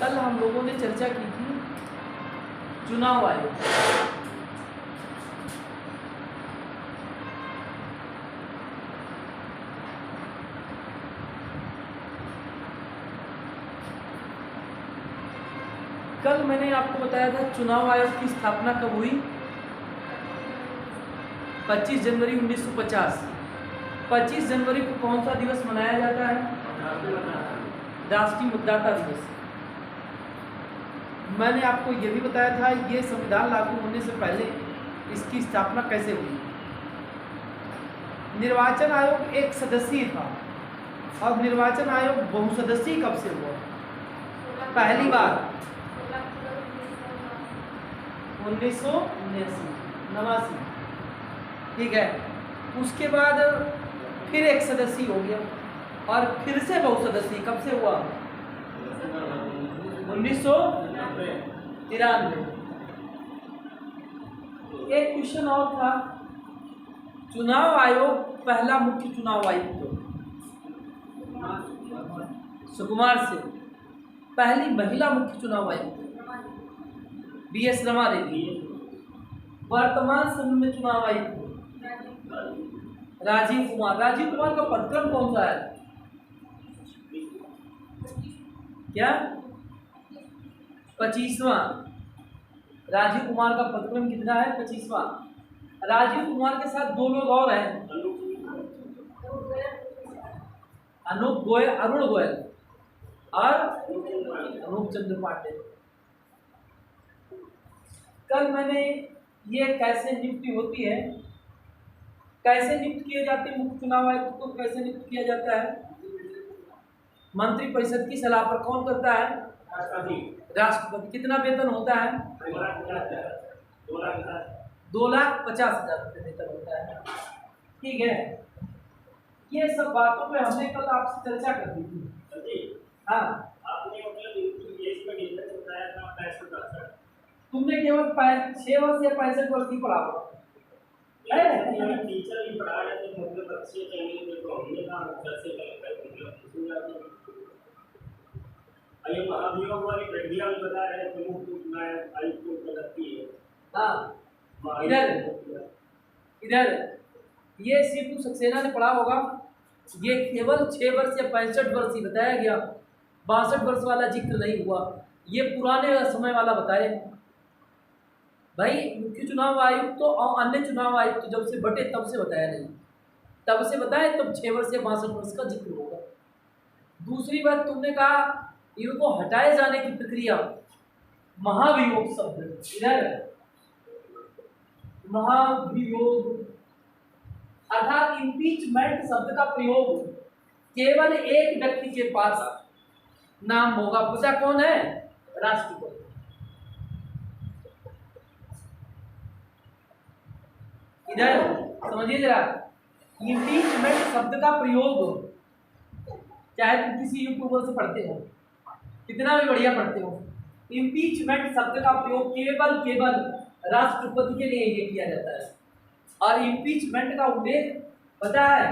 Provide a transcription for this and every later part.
कल हम लोगों ने चर्चा की थी चुनाव आयोग। कल मैंने आपको बताया था चुनाव आयोग की स्थापना कब हुई? 25 जनवरी 1950। 25 जनवरी को कौन सा दिवस मनाया जाता है? राष्ट्रीय मतदाता दिवस। मैंने आपको यह भी बताया था ये संविधान लागू होने से पहले इसकी स्थापना कैसे हुई। निर्वाचन आयोग एक सदस्यीय था और निर्वाचन आयोग बहुसदस्यीय कब से हुआ? पहली बार 1989। ठीक है, उसके बाद फिर एक सदस्यीय हो गया और फिर से बहुसदस्यीय कब से हुआ? 1993। एक क्वेश्चन और था, चुनाव आयोग पहला मुख्य चुनाव आयुक्त सुकुमार से, पहली महिला मुख्य चुनाव आयुक्त BS रमा देवी। वर्तमान समय में चुनाव आयुक्त राजीव कुमार। राजीव कुमार का पदक्रम कौन सा है? क्या? 25वां। राजीव कुमार का पदक्रम कितना है? 25वां। राजीव कुमार के साथ दो लोग और हैं, अनूप गोयल, अरुण गोयल और अनूप चंद्र पांडे। कल मैंने ये कैसे नियुक्ति होती है, कैसे नियुक्त किए जाते हैं मुख्य चुनाव आयुक्त को, कैसे नियुक्त किया जाता है? मंत्री परिषद की सलाह पर कौन करता है? राष्ट्रपति। कितना वेतन होता है? 2,50,000 रुपये वेतन होता है। ठीक है, ये सब बातों पे हमने कल आपसे चर्चा कर दी थी। हाँ, तुमने केवल 6 वर्ष या 65 वर्ष की पढ़ा होगा। टीचर भी पढ़ा रहे थे, मतलब अच्छे ट्रेनिंग में, तो हमने कहा कैसे ये महाभियोग वाली प्रक्रिया भी बता रहे थे, मुख्य आयुक्त को पदती है। हाँ, इधर ये सीपू सक्सेना ने पढ़ा होगा। ये केवल 6 वर्ष या 65 वर्ष ही बताया गया, 62 वर्ष वाला जिक्र नहीं हुआ। ये पुराने समय वाला बताए भाई। मुख्य चुनाव आयुक्त तो और अन्य चुनाव आयुक्त जब से बटे तब से बताया नहीं, तब से बताए तब 6 वर्ष या 62 वर्ष का जिक्र होगा। दूसरी बात, तुमने कहा इनको हटाए जाने की प्रक्रिया, महाभियोग शब्द, इधर महाभियोग अर्थात इम्पीचमेंट शब्द का प्रयोग केवल एक व्यक्ति के पास नाम होगा। पूछा कौन है? राष्ट्रपति। इधर समझिए जरा, इम्पीचमेंट शब्द का प्रयोग, चाहे तुम किसी यूट्यूबर से पढ़ते हो, कितना भी बढ़िया पढ़ते हो, इम्पीचमेंट शब्द का प्रयोग केवल राष्ट्रपति के लिए ये किया जाता है। और इम्पीचमेंट का उल्लेख पता है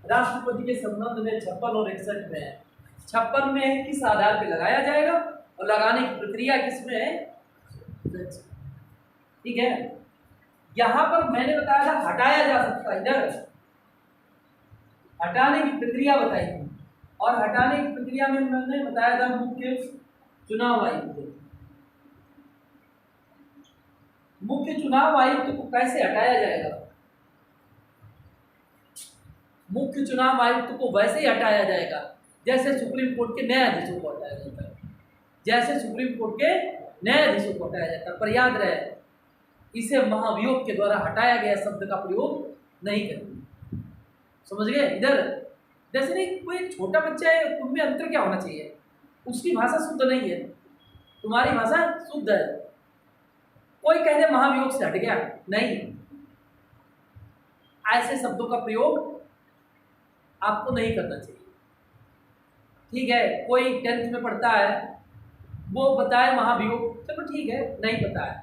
राष्ट्रपति के संबंध में 56 और 61 में है। 56 में है किस आधार पे लगाया जाएगा और लगाने की प्रक्रिया किसमें है? ठीक है, यहां पर मैंने बताया था हटाया जा सकता है। इधर हटाने की प्रक्रिया बताई थी और हटाने की प्रक्रिया में मैंने बताया था मुख्य चुनाव आयुक्त। मुख्य चुनाव आयुक्त को कैसे हटाया जाएगा? मुख्य चुनाव आयुक्त को वैसे ही हटाया जाएगा जैसे सुप्रीम कोर्ट के न्यायाधीशों को हटाया जाता है, जैसे सुप्रीम कोर्ट के न्यायाधीशों को हटाया जाता है। पर याद रहे, इसे महाभियोग के द्वारा हटाया गया शब्द का प्रयोग नहीं करेंगे। समझ गए? इधर जैसे नहीं, कोई एक छोटा बच्चा है, तुम में अंतर क्या होना चाहिए? उसकी भाषा शुद्ध नहीं है, तुम्हारी भाषा शुद्ध है। कोई कह दे महाभियोग से हट गया, नहीं, ऐसे शब्दों का प्रयोग आपको नहीं करना चाहिए। ठीक है, कोई 10th में पढ़ता है, वो बताए महाभियोग, चलो ठीक है, नहीं पता है,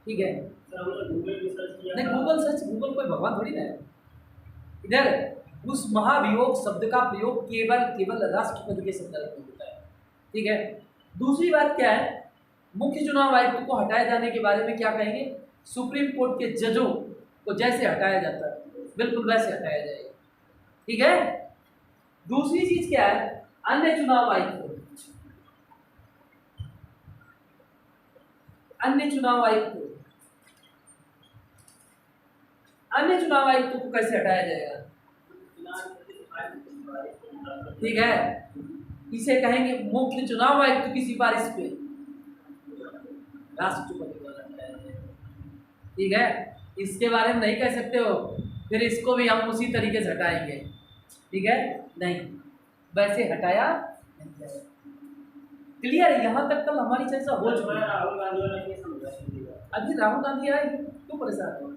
ठीक है, नहीं गूगल सर्च, गूगल कोई भगवान थोड़ी ना है। इधर उस महाभियोग शब्द का प्रयोग केवल राष्ट्रपति के संदर्भ में होता है। ठीक है, दूसरी बात क्या है, मुख्य चुनाव आयुक्त को हटाए जाने के बारे में क्या कहेंगे, सुप्रीम कोर्ट के जजों को जैसे हटाया जाता है बिल्कुल वैसे हटाया जाएगा। ठीक है। दूसरी चीज क्या है, अन्य चुनाव आयुक्त अन्य चुनाव आयुक्त अन्य चुनाव आयुक्तों को कैसे हटाया जाएगा। ठीक है, इसे कहेंगे मुख्य चुनाव आयुक्त की सिफारिश पे राष्ट्रपति द्वारा हटाया जाएगा। ठीक है, इसके बारे में नहीं कह सकते हो फिर इसको भी हम उसी तरीके से हटाएंगे। ठीक है, नहीं वैसे हटाया नहीं जाएगा। क्लियर, यहाँ तक कल हमारी चर्चा हो चुकी है। राहुल गांधी वाला नहीं समझा। अभी राहुल गांधी आए क्यों परेशान हो,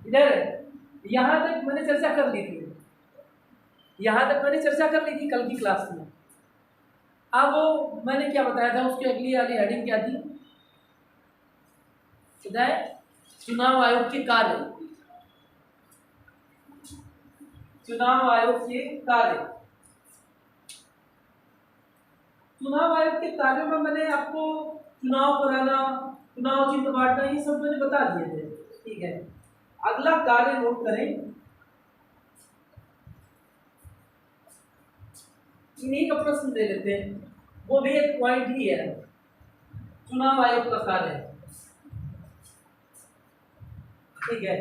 इधर यहाँ तक मैंने चर्चा कर ली थी, यहाँ तक मैंने चर्चा कर ली थी कल की क्लास में। अब वो मैंने क्या बताया था, उसकी अगली वाली हेडिंग क्या थी, चुनाव आयोग के कार्य, चुनाव आयोग के कार्य। चुनाव आयोग के कार्यों में मैंने आपको चुनाव कराना, चुनाव चिन्ह बांटना, ये सब मैंने बता दिए थे। ठीक है, अगला कार्य नोट करें, इन्हीं का प्रश्न दे लेते हैं, वो भी एक पॉइंट ही है, चुनाव आयोग का कार्य। ठीक है,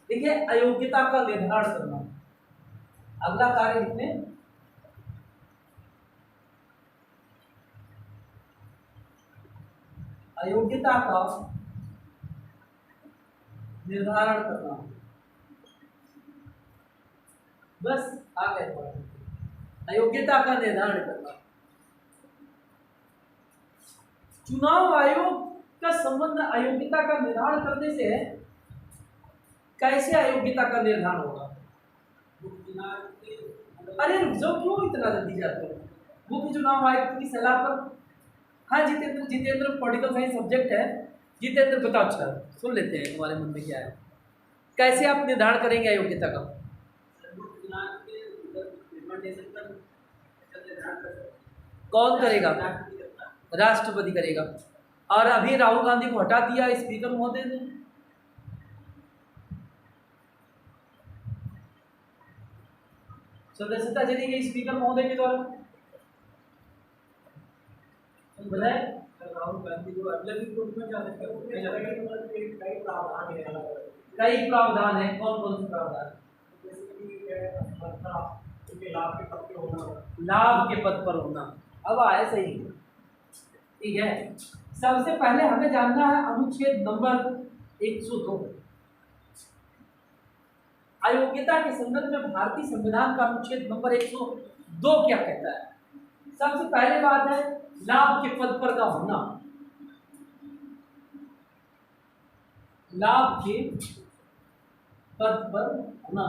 देखिए अयोग्यता का निर्धारण करना, अगला कार्य लिखने, अयोग्यता का निर्धारण करना। बस आ गए पॉइंट, अयोग्यता का निर्धारण करना। चुनाव आयोग का संबंध अयोग्यता का निर्धारण करने से है। कैसे अयोग्यता का निर्धारण होगा, अरे रुक जाओ, क्यों इतना जल्दी जाते हो। मुख्य चुनाव आयुक्त की सलाह पर, हाँ Jitendra, Jitendra political science subject है, जितेंद्र बताओ, अच्छा सुन लेते हैं तुम्हारे मन में क्या है, कैसे आप निर्धारण करेंगे अयोग्यता का। कौन करेगा, राष्ट्रपति करेगा। और अभी राहुल गांधी को हटा दिया स्पीकर महोदय ने। सदस्यता चली गई स्पीकर महोदय के द्वारा। बताए राहुल गांधी को अगले रिपोर्ट में जाने कई प्रावधान है, कौन कौन से प्रावधान, लाभ के पद पर होना। अब आए सही, ठीक है। सबसे पहले हमें जानना है अनुच्छेद नंबर 102, अयोग्यता के संदर्भ में भारतीय संविधान का अनुच्छेद नंबर 102 क्या कहता है। सबसे पहले बात है लाभ के पद पर का होना, लाभ के पद पर होना।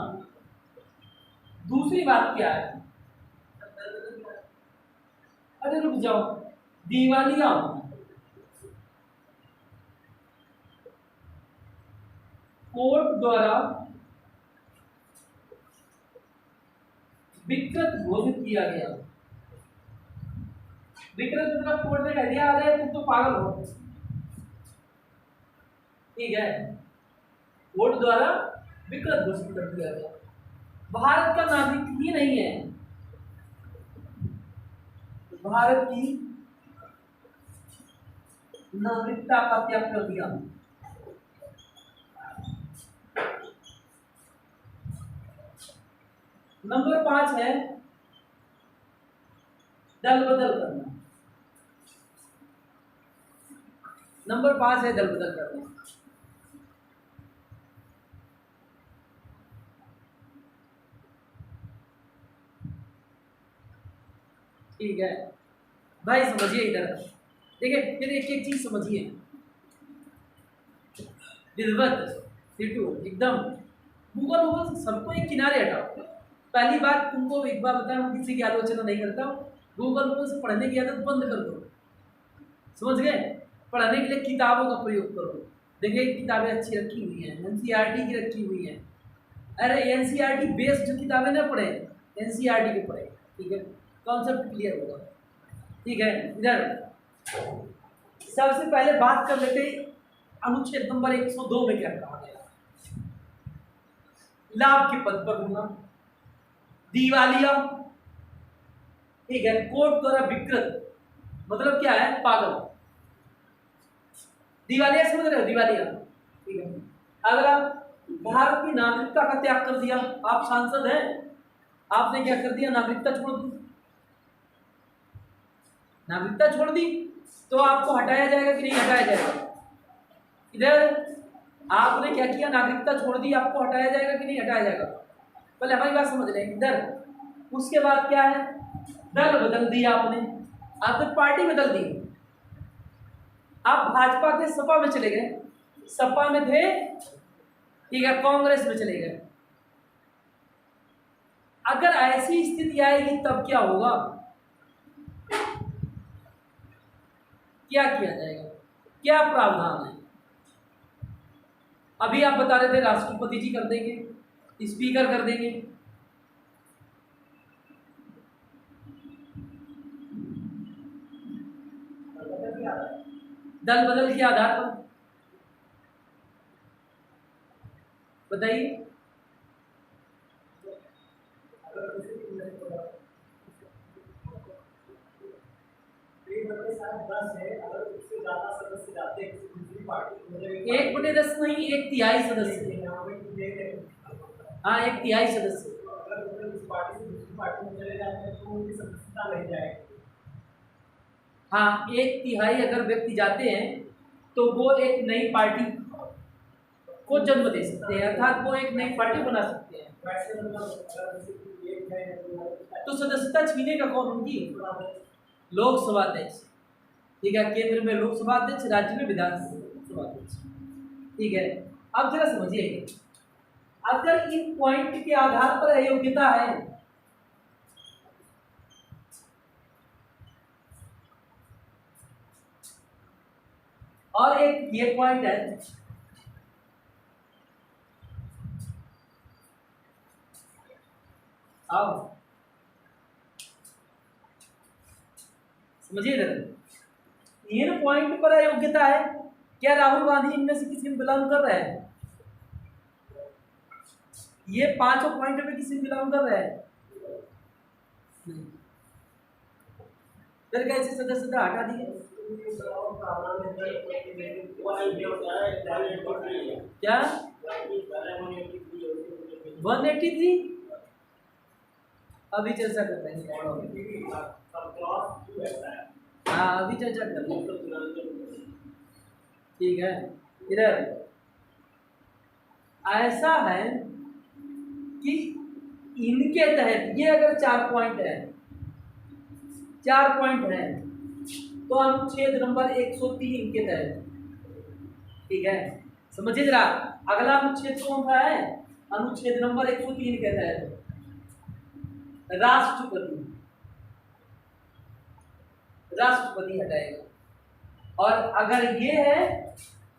दूसरी बात क्या है, अरे रुक जाओ, दिवालिया होना, कोर्ट द्वारा विकृत घोषित किया गया। विकृत मतलब कोर्ट ने कह दिया अरे तुम तो पागल हो। ठीक है, कोर्ट द्वारा विकृत घोषित कर दिया गया। भारत का नागरिक ही नहीं है, भारत की नागरिकता का त्याग कर दिया। नंबर 5 है दल बदल करना। नंबर 5 है दल बदल करना। ठीक है भाई, समझिए इधर, देखिए फिर एक एक चीज समझिए। विधिवत सीटू एकदम गूगल गूगल सबको एक किनारे हटाओ। पहली बात तुमको एक बार बताया, मैं किसी की आलोचना नहीं करता हूँ, गूगल गूगल से पढ़ने की आदत बंद कर दो। समझ गए, पढ़ने के लिए किताबों का प्रयोग करो। देखिए किताबें अच्छी रखी हुई हैं, एनसीईआरटी की रखी हुई हैं। अरे एनसीईआरटी बेस्ड किताबें ना पढ़े, एनसीईआरटी के पढ़े। ठीक है, कॉन्सेप्ट क्लियर होगा। ठीक है। इधर सबसे पहले बात कर लेते अनुच्छेद नंबर 102 में क्या कहा गया। लाभ के पद पर होना, दिवालिया, ठीक है, कोर्ट द्वारा विकृत, मतलब क्या है, पागल, दिवालिया समझ रहे हो, दिवालिया, ठीक है। अगला, भारत की नागरिकता का त्याग कर दिया, आप सांसद हैं, आपने क्या कर दिया, नागरिकता छोड़ दी, नागरिकता छोड़ दी, तो आपको हटाया जाएगा कि नहीं हटाया जाएगा। इधर आपने क्या किया, नागरिकता छोड़ दी, आपको हटाया जाएगा कि नहीं हटाया जाएगा, पहले हमारी बात समझ लें। इधर उसके बाद क्या है, दल बदल दिया आपने पार्टी बदल दी, आप भाजपा के सपा में चले गए, सपा में थे, ठीक है, कांग्रेस में चले गए। अगर ऐसी स्थिति आएगी तब क्या होगा, क्या किया जाएगा, क्या प्रावधान है। अभी आप बता रहे थे राष्ट्रपति जी कर देंगे, स्पीकर कर देंगे, दल बदल के आधार पर बताइए। एक बटे 10 नहीं, 1/3 सदस्य, हाँ 1/3 सदस्य, हाँ 1/3 अगर व्यक्ति जाते हैं तो वो एक नई पार्टी को जन्म दे सकते हैं, अर्थात वो एक नई पार्टी बना सकते हैं। तो सदस्यता छीनेगा कौन, उनकी लोकसभा अध्यक्ष, ठीक है, केंद्र में लोकसभा अध्यक्ष, राज्य में विधानसभा अध्यक्ष, ठीक है। अब जरा समझिए, अगर इन पॉइंट के आधार पर अयोग्यता है, और एक ये पॉइंट है, आओ समझिए, इन पॉइंट पर अयोग्यता है, क्या राहुल गांधी इनमें से किसी में बिलोंग कर रहे हैं, ये पांचों पॉइंट में किसी में बिलोंग कर रहे हैं, नहीं, फिर कैसे सदस्यता हटा दी है, क्या 183, अभी चर्चा कर रहे हैं, हाँ अभी चर्चा कर रहे हैं, ठीक है। इधर ऐसा है कि इनके तहत ये अगर 4 पॉइंट है, 4 पॉइंट है, तो अनुच्छेद नंबर 103 के तहत, ठीक है, समझिए जरा। अगला अनुच्छेद कौन सा है, अनुच्छेद नंबर 103 के तहत राष्ट्रपति हटाएगा, और अगर ये है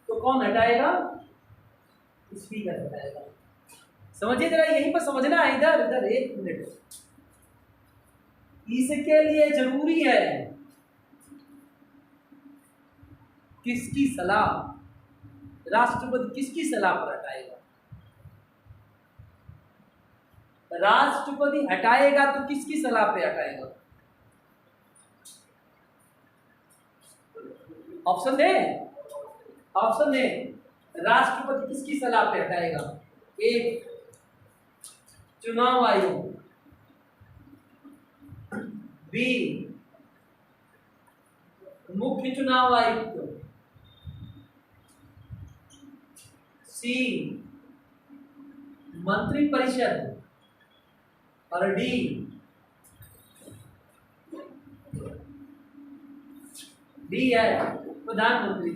तो कौन हटाएगा, स्पीकर हटाएगा। समझिए जरा, यहीं पर समझना है, इधर इधर 1 मिनट, इसके लिए जरूरी है किसकी सलाह, राष्ट्रपति किसकी सलाह पर हटाएगा, राष्ट्रपति हटाएगा तो किसकी सलाह पे हटाएगा, ऑप्शन दे, ऑप्शन दे, राष्ट्रपति किसकी सलाह पे हटाएगा, 1 चुनाव आयोग, बी मुख्य चुनाव आयुक्त, सी मंत्रिपरिषद, और डी है प्रधानमंत्री।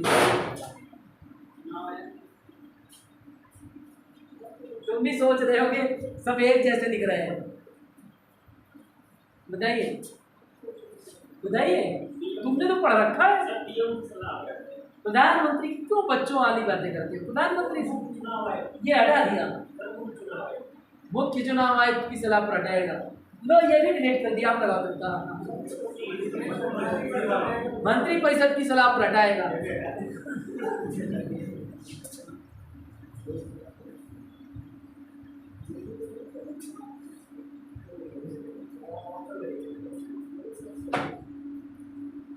तुम भी सोच रहे होगे सब एक जैसे दिख रहे हैं, बताइए बताइए, तुमने तो पढ़ रखा है। प्रधानमंत्री क्यों बच्चों वाली बातें करते हो, प्रधानमंत्री ये हटा दिया, मुख्य चुनाव आयुक्त की सलाह पर हटाएगा, लो ये भी डिलीट कर दिया, आप लगा देता। मंत्री परिषद की सलाह पर हटाएगा।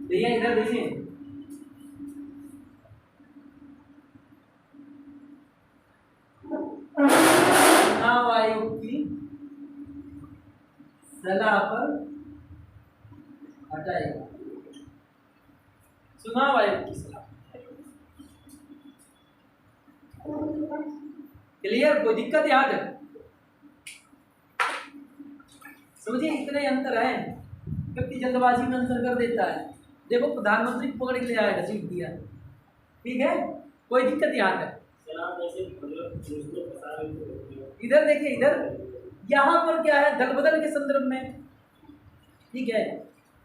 भैया इधर देखिए, चुनाव आयोग की सलाह पर हटाएगा। चुनाव आयोग की सलाह, क्लियर? कोई दिक्कत यहाँ तक समझिए, इतने अंतर है। व्यक्ति जल्दबाजी में अंतर कर देता है। देखो प्रधानमंत्री को पकड़ के ले आएगा, सीट दिया, ठीक है, कोई दिक्कत यहाँ तक। इधर देखिए, इधर यहाँ पर क्या है, दल बदल के संदर्भ में, ठीक है,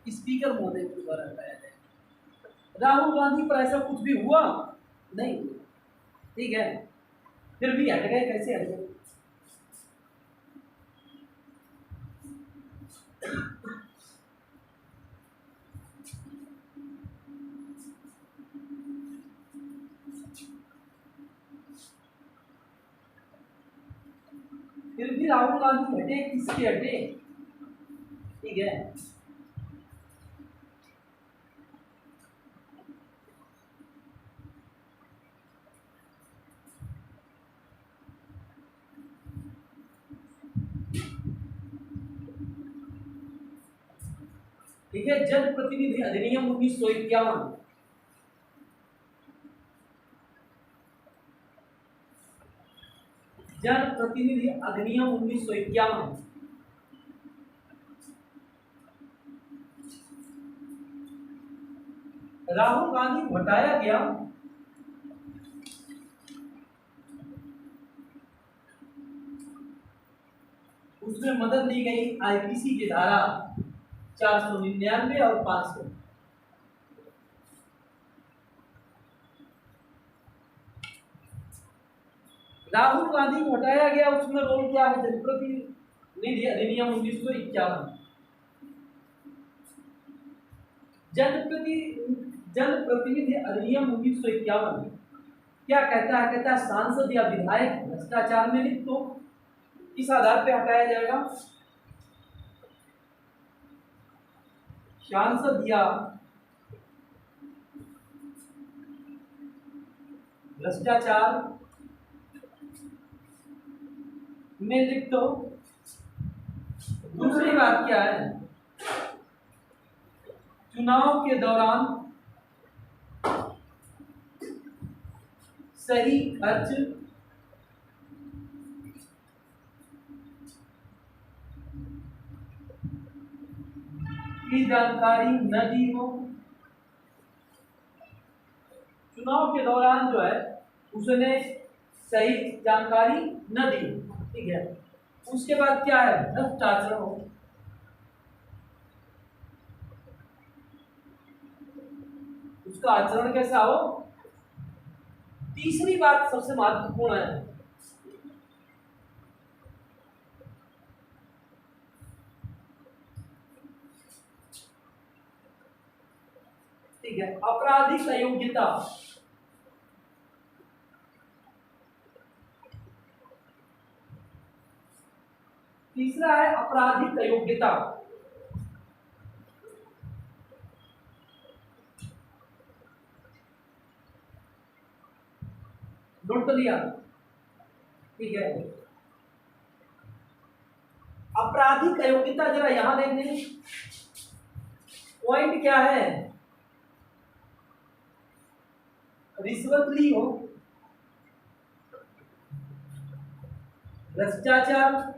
स्पीकर महोदय के द्वारा हटाया जाए। राहुल गांधी पर ऐसा कुछ भी हुआ नहीं, ठीक है, फिर भी हट गए, कैसे हट गए? फिर भी राहुल गांधी हटे, किसके हटे? ठीक है, ठीक है। जनप्रतिनिधि अधिनियम 1951, जनप्रतिनिधि अधिनियम 1951 राहुल गांधी को हटाया गया। उसमें मदद ली गई आईपीसी की धारा 499 और 500। राहुल गांधी को हटाया गया, उसमें रोल क्या है? जनप्रतिनिधि अधिनियम 1951। जनप्रतिनिधि अधिनियम 1951 क्या कहता है? कहता है सांसद या विधायक भ्रष्टाचार में लिप्त हो, किस आधार पे हटाया जाएगा? सांसद या भ्रष्टाचार में लिप्त हो। दूसरी बात क्या है? चुनाव के दौरान सही खर्च की जानकारी न दी हो। चुनाव के दौरान जो है उसने सही जानकारी न दी, ठीक है। उसके बाद क्या है? भ्रष्ट आचरण हो। उसका आचरण कैसा हो? तीसरी बात सबसे महत्वपूर्ण है, ठीक है, आपराधिक अयोग्यता। तीसरा है आपराधिक अयोग्यता। नोट कर लिया, ठीक है। आपराधिक अयोग्यता जरा यहां देख लें, पॉइंट क्या है? रिश्वत ली हो, भ्रष्टाचार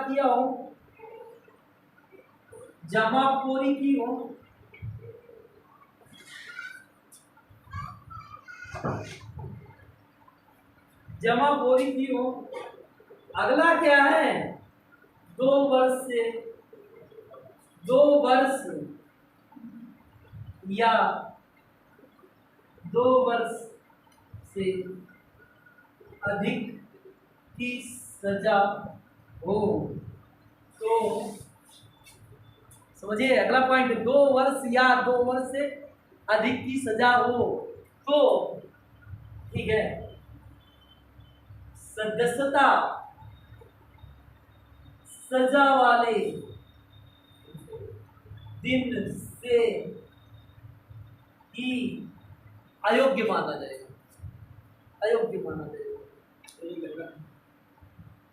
किया हो, जमाखोरी की हो, जमाखोरी की हो। अगला क्या है? 2 वर्ष या 2 वर्ष से अधिक की सजा हो तो समझिए अगला पॉइंट, 2 वर्ष या 2 वर्ष से अधिक की सजा हो तो ठीक है, सदस्यता सजा वाले दिन से ही अयोग्य माना जाएगा, अयोग्य माना जाएगा।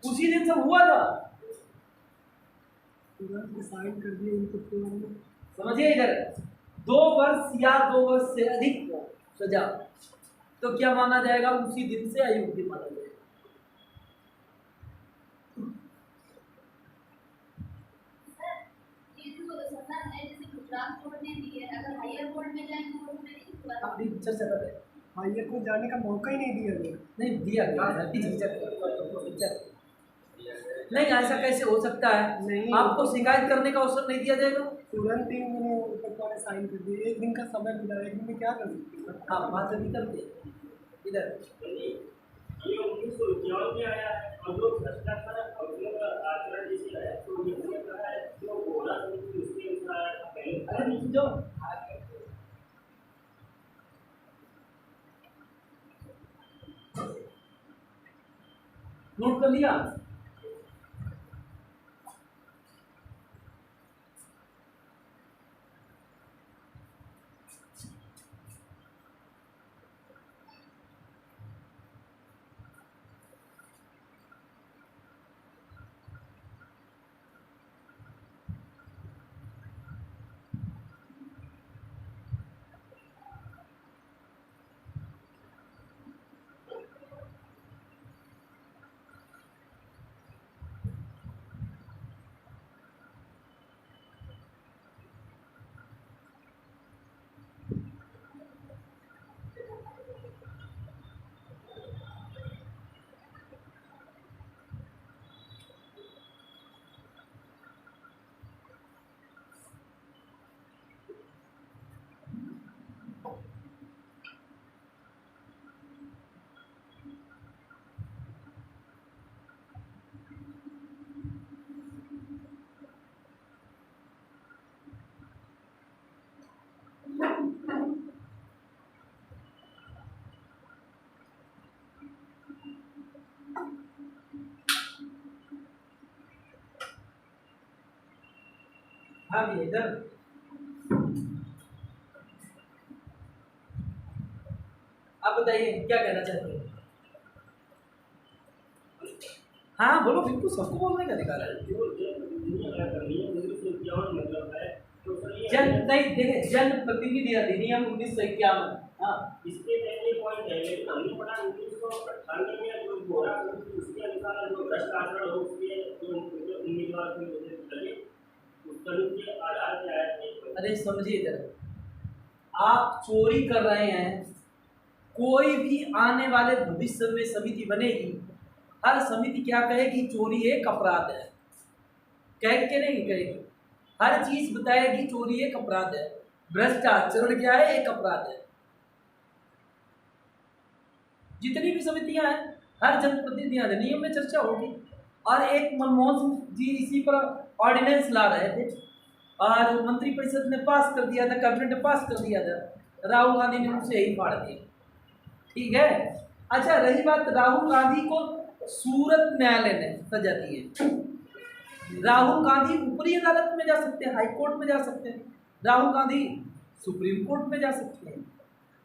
उसी दिन सब हुआ था, साइन कर दिए इनको। समझिए इधर 2 वर्ष या 2 वर्ष से अधिक सजा तो क्या माना जाएगा, उसी दिन से अयोग्य माना जाएगा। अभी चर्चा कर रहे हैं, हाईवे को जाने का मौका ही नहीं दिया गया। नहीं दिया गया है, नहीं ऐसा कैसे हो सकता है, नहीं। आपको शिकायत करने का अवसर नहीं दिया जाएगा। तुरंत ही उन्होंने ऊपर वाले साइन कर दिए, 1 दिन का समय मिला, 1 दिन में क्या कर सकते हैं। हाँ बात अभी करते इधर ये 1951 में आया है और लोग भ्रष्टाचार और लोग आचरण जैसे है तो ये हो रहा है जो बोला उसके अनुसार पहले अरे जो नोट कर लिया। हाँ भी इधर आप बताइए क्या कहना चाहते हैं। हाँ बोलो, बिल्कुल सबको बोलने का अधिकार है। मतलब है तो जन नहीं देखे जन प्रतिनिधि अधिनियम 1951। हाँ इसके पहले पॉइंट है लेकिन हमने पढ़ा 1998 में जो बोरा उसके अनुसार जो भ्रष्ट आचरण हो उसके जो उम्मीदवार को लगे उस कानून के आधार पे आया है। अरे समझिए इधर, आप चोरी कर रहे हैं, कोई भी आने वाले भविष्य में समिति बनेगी, हर समिति क्या कहेगी, चोरी एक अपराध है, कह के नहीं कहेगी, हर चीज बताएगी चोरी एक अपराध है, भ्रष्टाचारण क्या है, एक अपराध है। जितनी भी समितियां हैं हर जनप्रतिनिधि अधिनियम में चर्चा होगी। और एक मनमोहन सिंह जी इसी पर ऑर्डिनेंस ला रहे थे और मंत्रिपरिषद ने पास कर दिया था, कैबिनेट ने पास कर दिया था, राहुल गांधी ने उसे यही फाड़ दिया। ठीक है, अच्छा रही बात, राहुल गांधी को सूरत न्यायालय ने सजा दी है, राहुल गांधी ऊपरी अदालत में जा सकते हैं, हाई कोर्ट में जा सकते हैं, राहुल गांधी सुप्रीम कोर्ट में जा सकते हैं।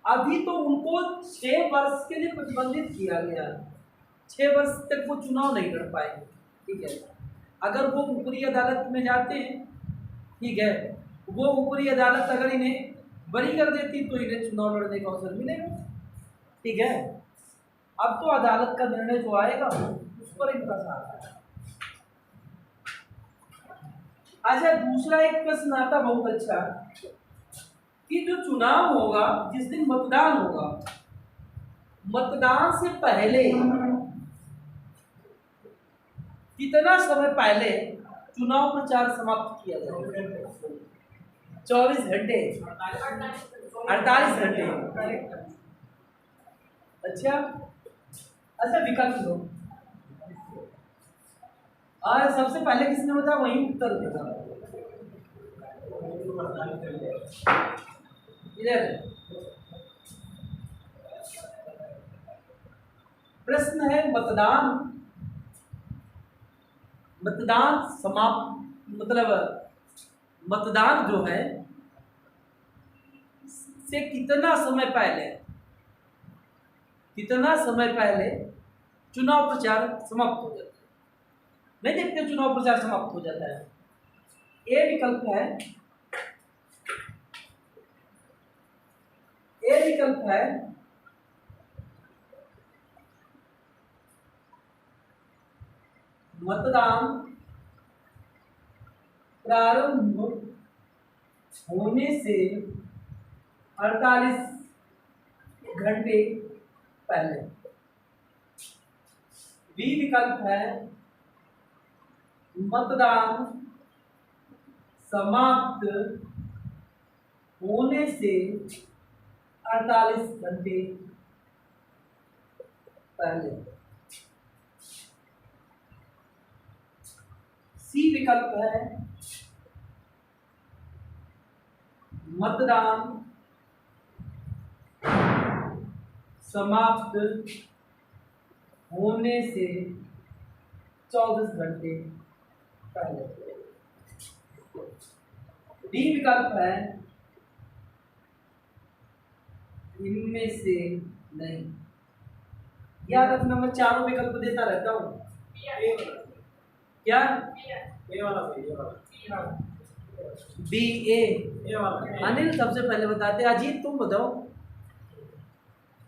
अभी तो उनको 6 वर्ष के लिए प्रतिबंधित किया गया, 6 वर्ष तक वो चुनाव नहीं लड़ पाएंगे। ठीक है, अगर वो ऊपरी अदालत में जाते हैं, ठीक है, वो ऊपरी अदालत अगर इन्हें बरी कर देती तो इन्हें चुनाव लड़ने का अवसर मिलेगा। ठीक है, अब तो अदालत का निर्णय जो आएगा उस पर इनका साथ है। अच्छा दूसरा एक प्रश्न आता बहुत अच्छा कि जो चुनाव होगा, जिस दिन मतदान होगा, मतदान से पहले कितना समय पहले चुनाव प्रचार समाप्त किया जाएगा? 24 घंटे, 48 घंटे। अच्छा अच्छा विकल्प लो, और सबसे पहले किसने बताया वही उत्तर देगा। इधर प्रश्न है मतदान समाप्त मतलब मतदान जो है से कितना समय पहले चुनाव प्रचार समाप्त हो जाता है। नहीं देखते चुनाव प्रचार समाप्त हो जाता है। ए विकल्प है मतदान प्रारंभ होने से 48 घंटे पहले। बी विकल्प है मतदान समाप्त होने से 48 घंटे पहले। सी विकल्प है मतदान समाप्त होने से 24 घंटे पहले। डी विकल्प है इनमें से नहीं। याद रखना मैं चारों विकल्प देता रहता हूँ। क्या बी ए। अनिल सबसे पहले बताते। अजीत तुम बताओ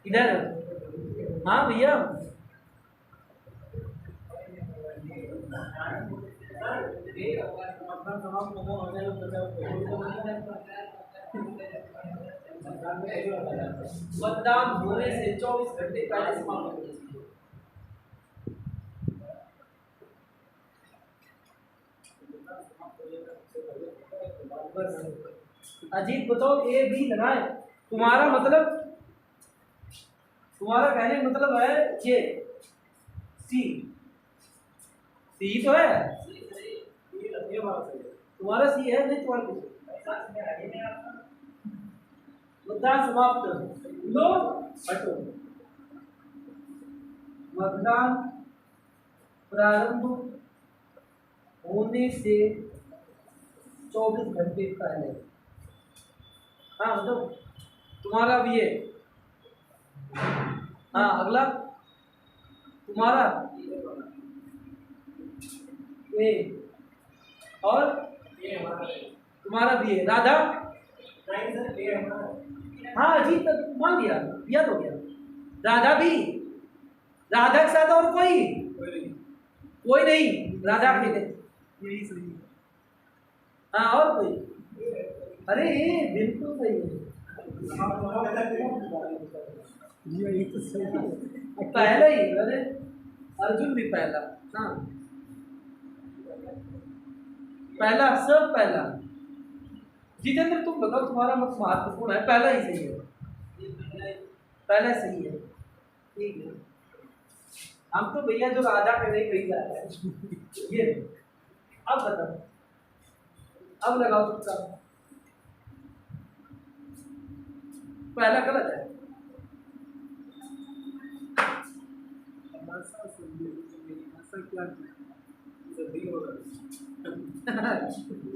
इधर। हाँ भैया मतदान होने से 24 घंटे पहले समाप्त होना चाहिए। अजीत बताओ ए बी लगाए। तुम्हारा कहने का मतलब है ये सी तो है। तुम्हारा सी है नहीं तुम्हारा मतदान समाप्त लो हटो। मतदान प्रारंभ होने से 24 घंटे पहले। हाँ मतलब तुम्हारा भी है। हाँ अगला तुम्हारा ए और तुम्हारा भी है। राधा हाँ अजीत मान लिया दिया तो गया। राधा भी। राधा के साथ और कोई नहीं। राधा के यही सही है। हाँ और कोई। अरे बिल्कुल सही है। ये तो सही है। पहला ही। अरे अर्जुन भी पहला। हाँ पहला सब पहला। जितेंद्र तुम बताओ तुम्हारा मत महत्वपूर्ण है। पहला ही सही है। पहला सही है। ठीक है हम तो भैया जो राधा पे नहीं कही जा रहा है ये। अब बताओ अब लगाओ तुक्का। पहला गलत है।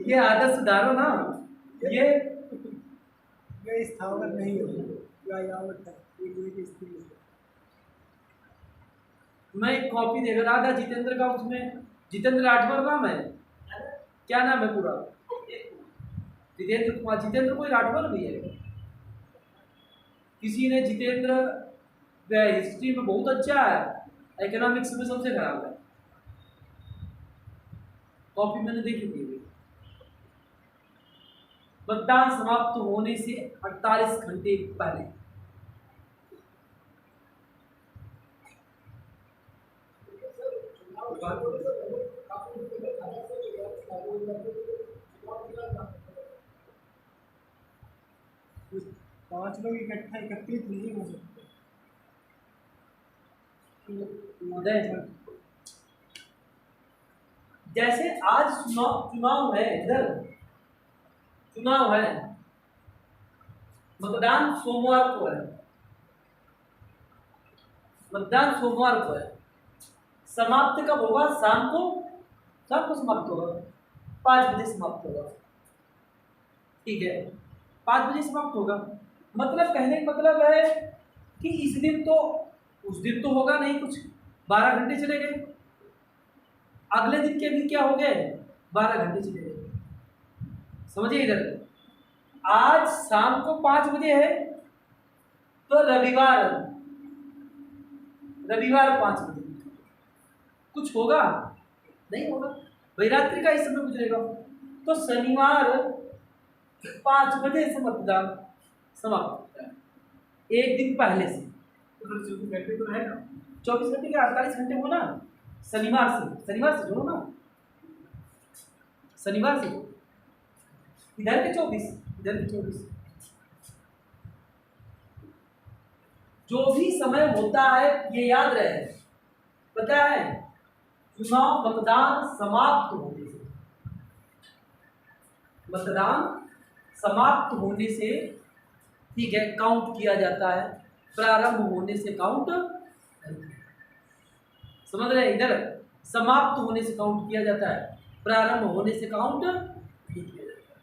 ये आदत सुधारो ना। ये स्थावर नहीं है या यावत है। एक स्थिति है। मैं एक कॉपी देख रहा था जितेंद्र का। उसमें जितेंद्र राठौर नाम है। क्या नाम है पूरा? जितेंद्र कुमार। जितेंद्र कोई राठौर भी है। किसी ने जितेंद्र हिस्ट्री में बहुत अच्छा है, इकोनॉमिक्स में सबसे खराब है। कॉपी मैंने देखी थी। मतदान समाप्त होने से 48 घंटे पहले। पांच लोग इकट्ठा एकत्रित नहीं हो सकते। जैसे आज चुनाव है, इधर चुनाव है, मतदान सोमवार को है, मतदान सोमवार को है, समाप्त कब होगा? शाम को समाप्त होगा, 5 बजे समाप्त होगा। ठीक है, 5 बजे समाप्त होगा। मतलब कहने का मतलब है कि इस दिन तो उस दिन तो होगा नहीं कुछ, 12 घंटे चले गए, अगले दिन के भी क्या हो गए, 12 घंटे चले गए। समझिए इधर, आज शाम को 5 बजे है तो रविवार 5 बजे कुछ होगा नहीं होगा, वैरात्रि का इस समय गुजरेगा। तो शनिवार 5 बजे से मतदान समाप्त होता है, एक दिन पहले से। तो 24 घंटे तो है ना, 24 घंटे के 48 घंटे हो ना, शनिवार से जोड़ो ना, शनिवार से इधर के 24, इधर के 24। जो भी समय होता है ये याद रहे, पता है, चुनाव मतदान समाप्त होने से, मतदान समाप्त होने से, ठीक है, काउंट किया जाता है, प्रारंभ होने से काउंट, समझ रहे, इधर समाप्त होने से काउंट किया जाता है, प्रारंभ होने से काउंट नहीं किया जाता।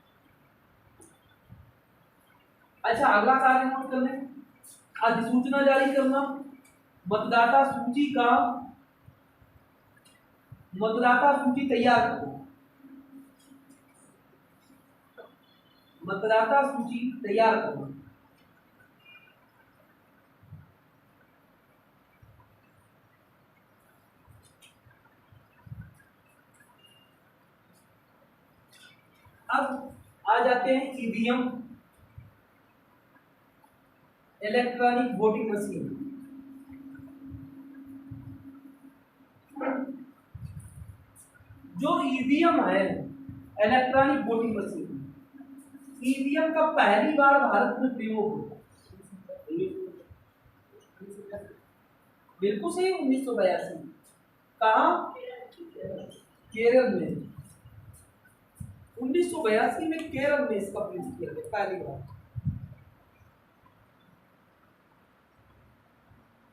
अच्छा, अगला कार्य नोट कर लें, अधिसूचना जारी करना, मतदाता सूची तैयार करना, मतदाता सूची तैयार करना। अब आ जाते हैं ईवीएम, इलेक्ट्रॉनिक वोटिंग मशीन। जो ईवीएम है, इलेक्ट्रॉनिक वोटिंग मशीन, ईवीएम का पहली बार भारत में प्रयोग हुआ, बिल्कुल सही, 1982। कहाँ? केरल में, 1982 में केरल में इसका प्रयोग किया गया पहली बार।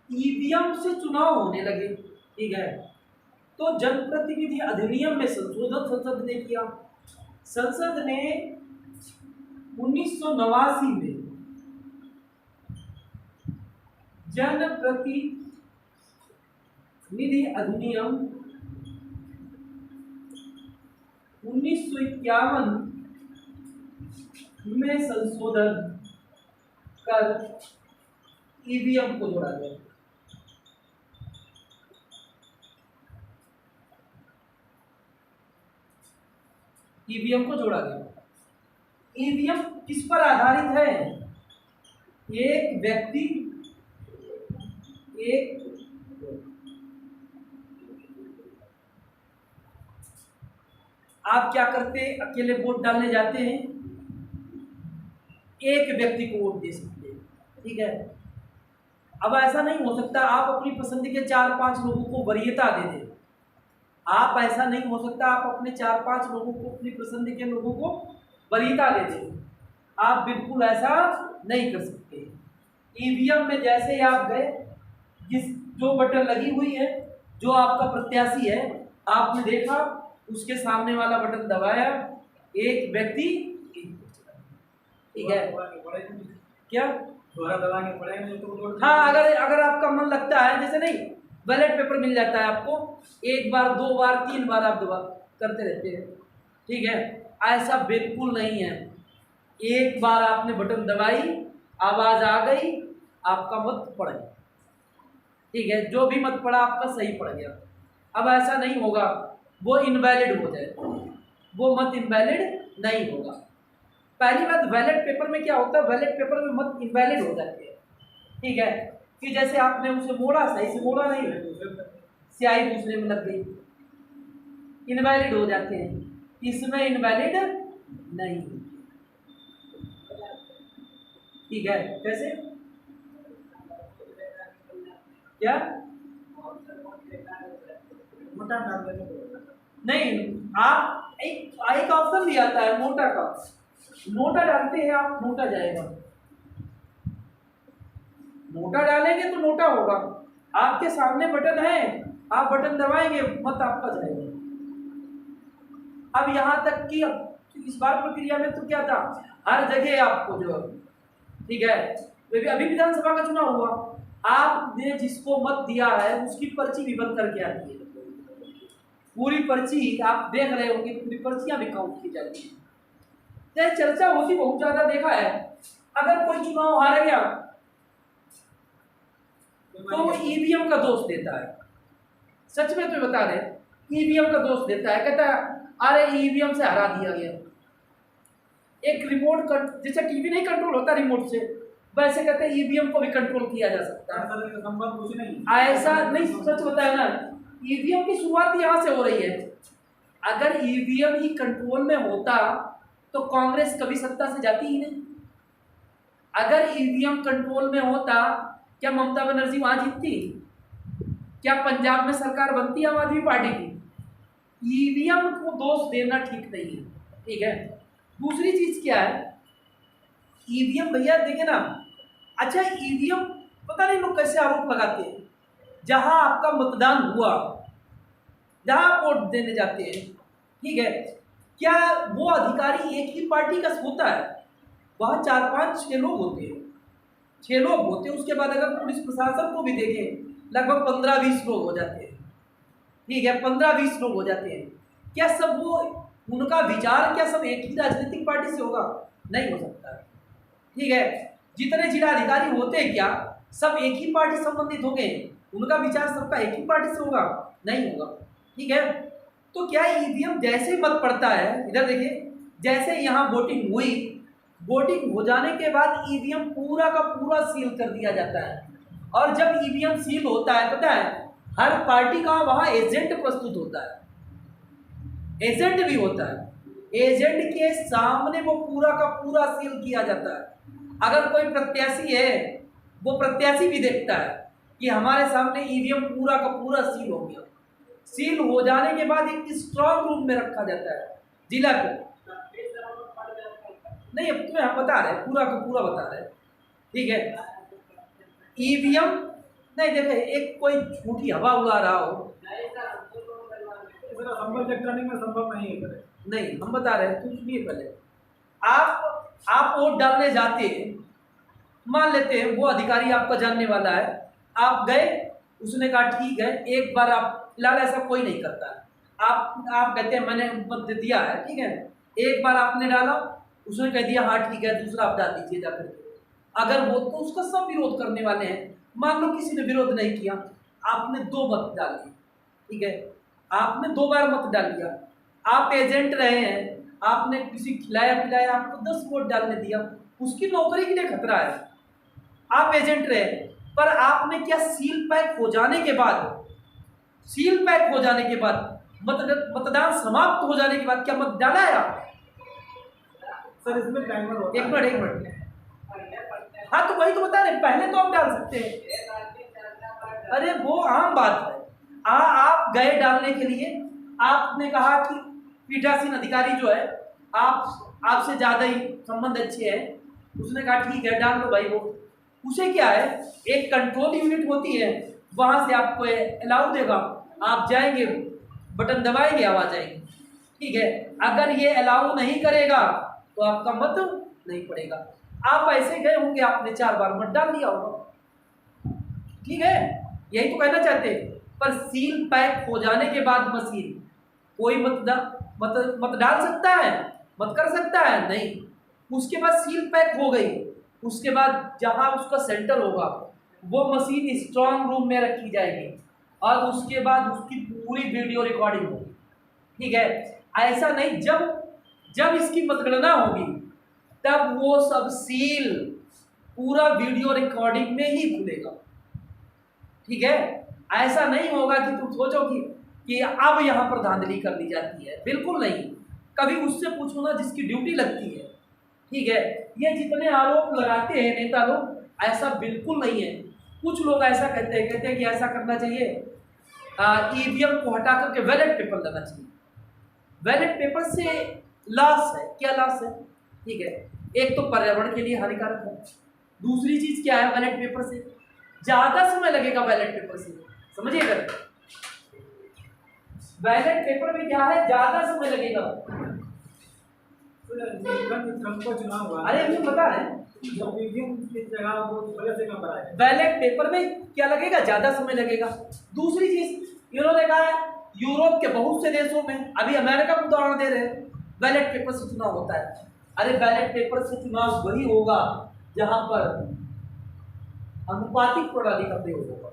ईवीएम से चुनाव होने लगे, ठीक है, तो जनप्रतिनिधि अधिनियम में संशोधन संसद ने किया। संसद ने 1989 में जनप्रतिनिधि अधिनियम 1951 में संशोधन कर ईवीएम को जोड़ा गया। ईवीएम को जोड़ा गया। ईवीएम किस पर आधारित है? एक व्यक्ति एक आप क्या करते, अकेले वोट डालने जाते हैं, एक व्यक्ति को वोट दे सकते हैं, ठीक है। अब ऐसा नहीं हो सकता आप अपनी पसंद के 4-5 लोगों को वरीयता दे दें, आप ऐसा नहीं हो सकता आप अपने 4-5 लोगों को, अपनी पसंद के लोगों को वरीयता दे दें, आप बिल्कुल ऐसा नहीं कर सकते। ईवीएम में जैसे ही आप गए, जो बटन लगी हुई है, जो आपका प्रत्याशी है, आपने देखा, उसके सामने वाला बटन दबाया, एक व्यक्ति, ठीक है, क्या हाँ, अगर आपका मन लगता है, जैसे नहीं बैलेट पेपर मिल जाता है आपको, 1 बार 2 बार 3 बार आप दबा करते रहते हैं, ठीक है, ऐसा बिल्कुल नहीं है। एक बार आपने बटन दबाई, आवाज आ गई, आपका मत पड़ गया, ठीक है, जो भी मत पड़ा आपका सही पड़ गया। अब ऐसा नहीं होगा, वो इनवैलिड हो जाए, वो मत इनवैलिड नहीं होगा। पहली बात, बैलेट पेपर में क्या होता है, बैलेट पेपर में मत इनवैलिड हो जाते हैं, ठीक है, कि जैसे आपने उसे मोड़ा, सही से मोड़ा नहीं, स्याही दूसरे में लग गई, इनवैलिड हो जाते हैं। इसमें इनवैलिड नहीं, ठीक है। कैसे, क्या नहीं, आप एक ऑप्शन भी आता है नोटा का, नोटा डालते हैं आप, नोटा जाएगा, नोटा डालेंगे तो नोटा होगा। आपके सामने बटन है, आप बटन दबाएंगे, मत आपका जाएगा। अब यहाँ तक कि इस बार प्रक्रिया में तो क्या था, हर जगह आपको जो, ठीक है, अभी विधानसभा का चुनाव हुआ, आपने जिसको मत दिया है उसकी पर्ची भी बंद करके आती है, पूरी पर्ची आप देख रहे होंगे, पूरी पर्चियां भी काउंट की जाती है। चाहे चर्चा होती बहुत ज्यादा देखा है, अगर कोई चुनाव हार गया तो वो ईवीएम का दोष देता है, सच में तो बता रहे, ईवीएम का दोष देता है, कहता है अरे ईवीएम से हरा दिया गया। एक रिमोट जैसे टीवी नहीं कंट्रोल होता रिमोट से, वैसे कहते हैं ईवीएम को भी कंट्रोल किया जा सकता है। ऐसा नहीं, सच बताया ना, ईवीएम की शुरुआत यहाँ से हो रही है। अगर ईवीएम ही कंट्रोल में होता तो कांग्रेस कभी सत्ता से जाती ही नहीं। अगर ईवीएम कंट्रोल में होता, क्या ममता बनर्जी वहां जीतती? क्या पंजाब में सरकार बनती आम आदमी पार्टी की? ईवीएम को दोष देना ठीक नहीं है, ठीक है। दूसरी चीज क्या है, ईवीएम भैया देखे ना, अच्छा ईवीएम पता नहीं लोग कैसे आरोप लगाते हैं, जहां आपका मतदान हुआ, जहां आप वोट देने जाते हैं, ठीक है, क्या वो अधिकारी एक ही पार्टी का होता है? वहां 4-5-6 लोग होते हैं, 6 लोग होते हैं। उसके बाद अगर पुलिस प्रशासन को भी देखें, लगभग 15-20 लोग हो जाते हैं, ठीक है, 15-20 लोग हो जाते हैं। क्या सब वो, उनका विचार क्या सब एक ही राजनीतिक पार्टी से होगा? नहीं हो सकता, ठीक है। जितने जिलाधिकारी होते हैं क्या सब एक ही पार्टी संबंधित हो गए? उनका विचार सबका एक ही पार्टी से होगा? नहीं होगा, ठीक है। तो क्या ईवीएम जैसे मत पड़ता है, इधर देखिए, जैसे यहाँ वोटिंग हुई, वोटिंग हो जाने के बाद ईवीएम पूरा का पूरा सील कर दिया जाता है। और जब ईवीएम सील होता है, पता है, हर पार्टी का वहाँ एजेंट प्रस्तुत होता है, एजेंट भी होता है, एजेंट के सामने वो पूरा का पूरा सील किया जाता है। अगर कोई प्रत्याशी है, वो प्रत्याशी भी देखता है कि हमारे सामने ईवीएम पूरा का पूरा सील हो गया। सील हो जाने के बाद एक स्ट्रॉन्ग रूम में रखा जाता है जिला पे। नहीं, अब तुम्हें हम बता रहे, पूरा का पूरा बता रहे, ठीक है। ईवीएम नहीं देखे, एक कोई झूठी हवा उड़ा रहा हो, इलेक्ट्रॉनिक में संभव नहीं है। नहीं, हम बता रहे हैं, तुम सुनिए पहले। आप वोट डालने जाते हैं, मान लेते हैं वो अधिकारी आपका जानने वाला है, आप गए, उसने कहा ठीक है, एक बार आप, फिलहाल ऐसा कोई नहीं करता है, आप कहते हैं मैंने मत दिया है, ठीक है, एक बार आपने डाला, उसने कह दिया हाँ ठीक है, दूसरा आप डाल दीजिए जाकर। अगर वो, तो उसका सब विरोध करने वाले हैं। मान लो किसी ने विरोध नहीं किया, आपने 2 मत डाल दिए, ठीक है, आपने 2 बार मत डाल दिया, आप एजेंट रहे हैं, आपने किसी खिलाया पिलाया, आपको 10 वोट डालने दिया, उसकी नौकरी के लिए खतरा है। आप एजेंट रहे, पर आपने क्या सील पैक हो जाने के बाद, सील पैक हो जाने के बाद, मतदान समाप्त हो जाने के बाद क्या मत डाला है आप? सर इसमें टाइमर होता है। एक मिनट, हाँ तो वही तो बता रहे, पहले तो आप डाल सकते हैं। अरे वो आम बात है, आप गए डालने के लिए, आपने कहा कि पीठासीन अधिकारी जो है, आपसे ज़्यादा ही संबंध अच्छे हैं, उसने कहा ठीक है डाल दो भाई। वो उसे क्या है, एक कंट्रोल यूनिट होती है, वहाँ से आपको अलाउ देगा, आप जाएंगे, बटन दबाएंगे, आवाज आएगी, ठीक है। अगर ये अलाउ नहीं करेगा तो आपका मत नहीं पड़ेगा। आप ऐसे गए होंगे, आपने 4 बार मत डाल दिया होगा, ठीक है, यही तो कहना चाहते हैं। पर सील पैक हो जाने के बाद मशीन, कोई मत डाल सकता है, मत कर सकता है नहीं। उसके बाद सील पैक हो गई, उसके बाद जहां उसका सेंटर होगा, वो मशीन स्ट्रॉन्ग रूम में रखी जाएगी, और उसके बाद उसकी पूरी वीडियो रिकॉर्डिंग होगी, ठीक है। ऐसा नहीं, जब इसकी मतगणना होगी तब वो सब सील पूरा वीडियो रिकॉर्डिंग में ही खुलेगा, ठीक है। ऐसा नहीं होगा कि तुम सोचो कि अब यहाँ पर धांधली कर ली जाती है, बिल्कुल नहीं। कभी उससे पूछो ना जिसकी ड्यूटी लगती है, ठीक है। ये जितने आरोप लगाते हैं नेता लोग, ऐसा बिल्कुल नहीं है। कुछ लोग ऐसा कहते हैं कि ऐसा करना चाहिए, ईवीएम को हटा करके बैलेट पेपर लेना चाहिए। बैलेट पेपर से लॉस है, क्या लॉस है? ठीक है, एक तो पर्यावरण के लिए हानिकारक है, दूसरी चीज क्या है, बैलेट पेपर से ज्यादा समय लगेगा, बैलेट पेपर से समझिएगा, बैलेट पेपर में क्या है, ज्यादा समय लगेगा। हमको चुनाव हुआ, अरे मुझे पता है, जब ईवीएम की जगह वो पहले से कम कराए। बैलेट पेपर में क्या लगेगा, ज्यादा समय लगेगा। दूसरी चीज इन्होंने कहा है यूरोप के बहुत से देशों में, अभी अमेरिका को उदाहरण दे रहे हैं, बैलेट पेपर से चुनाव होता है। अरे बैलेट पेपर से चुनाव वही होगा जहां पर अनुपातिक प्रणाली का प्रयोग होगा।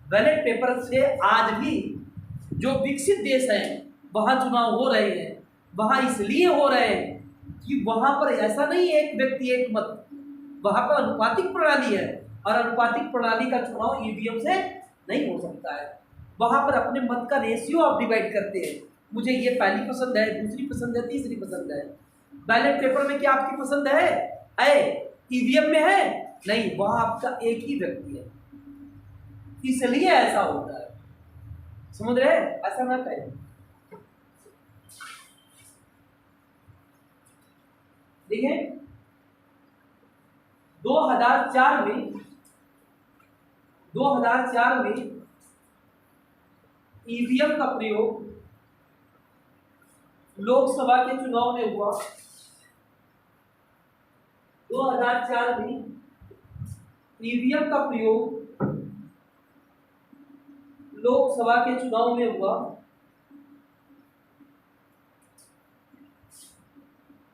बैलेट पेपर से आज भी जो विकसित देश हैं वहां चुनाव हो रहे हैं, वहां इसलिए हो रहे हैं कि वहां पर ऐसा नहीं है एक व्यक्ति एक मत, वहां पर अनुपातिक प्रणाली है, और अनुपातिक प्रणाली का चुनाव ईवीएम से नहीं हो सकता है। वहां पर अपने मत का रेशियो आप डिवाइड करते हैं, मुझे ये पहली पसंद है, दूसरी पसंद है, तीसरी पसंद है। बैलेट पेपर में क्या आपकी पसंद है? ईवीएम में है नहीं, वहां आपका एक ही व्यक्ति है, इसलिए ऐसा होता है, समझ रहे? ऐसा ना कहें। देखिए 2004 में ईवीएम का प्रयोग लोकसभा के चुनाव में हुआ। 2004 में ईवीएम का प्रयोग लोकसभा के चुनाव में हुआ।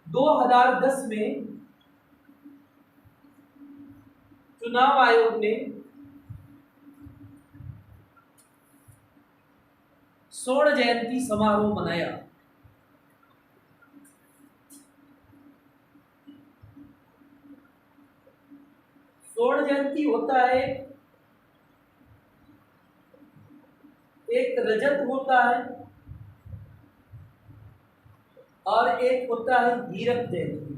2010 में चुनाव आयोग ने स्वर्ण जयंती समारोह मनाया। स्वर्ण जयंती होता है, एक रजत होता है और एक होता है हीरक जयंती।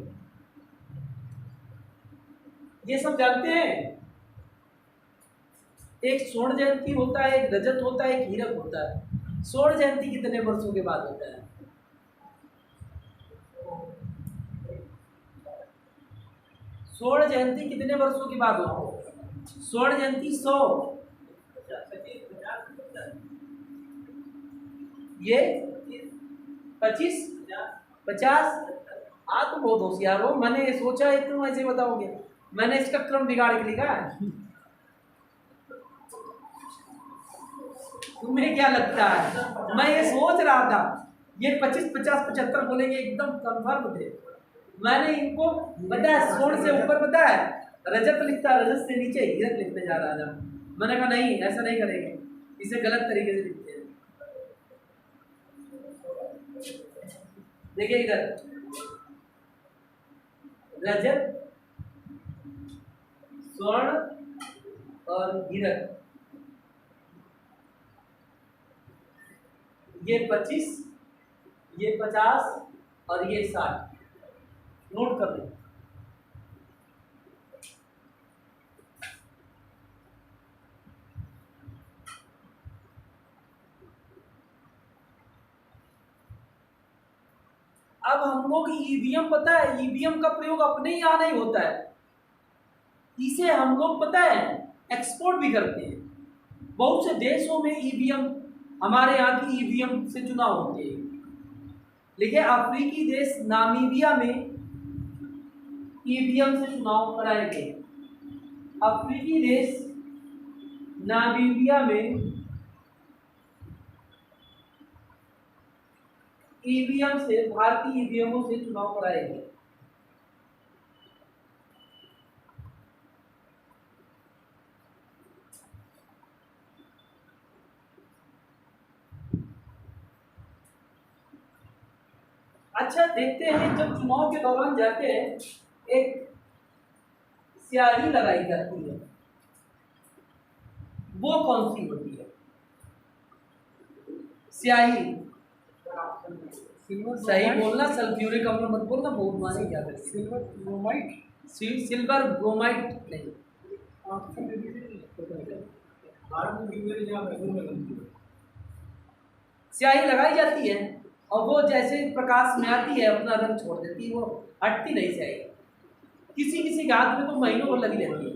ये सब जानते हैं, एक स्वर्ण जयंती होता है, एक रजत होता है, एक हीरक होता है। स्वर्ण जयंती कितने वर्षों के बाद होता है? स्वर्ण जयंती कितने वर्षों के बाद होता है? स्वर्ण जयंती 100, ये 25, 50। आप तो बहुत होशियार हो, मैंने सोचा है तुम ऐसे बताओगे, मैंने इसका क्रम बिगाड़ के लिखा है। तुम्हें क्या लगता है? मैं ये सोच रहा था ये 25, 50, 75 बोलेंगे, एकदम कंफर्म थे। मैंने इनको पता है स्वर्ण से ऊपर पता है रजत लिखता है, रजत से नीचे हीरक लिखने जा रहा था। मैंने कहा नहीं, ऐसा नहीं करेंगे, इसे गलत तरीके से लिखते हैं। देखिए इधर रजत, स्वर्ण और हीरक, ये 25, ये 50 और ये 60। नोट कर लें। अब हम लोग ईवीएम पता है, ईवीएम का प्रयोग अपने यहाँ नहीं होता है, इसे हम लोग पता है एक्सपोर्ट भी करते हैं। बहुत से देशों में ईवीएम, हमारे यहाँ की ईवीएम से चुनाव होते हैं। देखिए अफ्रीकी देश नामीबिया में ईवीएम से चुनाव कराए गए। अफ्रीकी देश नामीबिया में ईवीएम से, भारतीय ईवीएमों से चुनाव कराए गए। अच्छा देखते हैं, जब चुनाव के दौरान जाके एक स्याही लगाई जाती है, वो कौन सी होती है स्याही? सही बोलना, सल्फ्यूरिक अम्ल मत बोलना, बहुत माने क्या करते। सिल्वर ब्रोमाइड, सिल्वर ब्रोमाइड नहीं। स्याही लगाई जाती है और वो जैसे प्रकाश में आती है अपना रंग छोड़ देती है, वो हटती नहीं स्याही। किसी किसी के हाथ में तो महीनों भर लगी रहती है।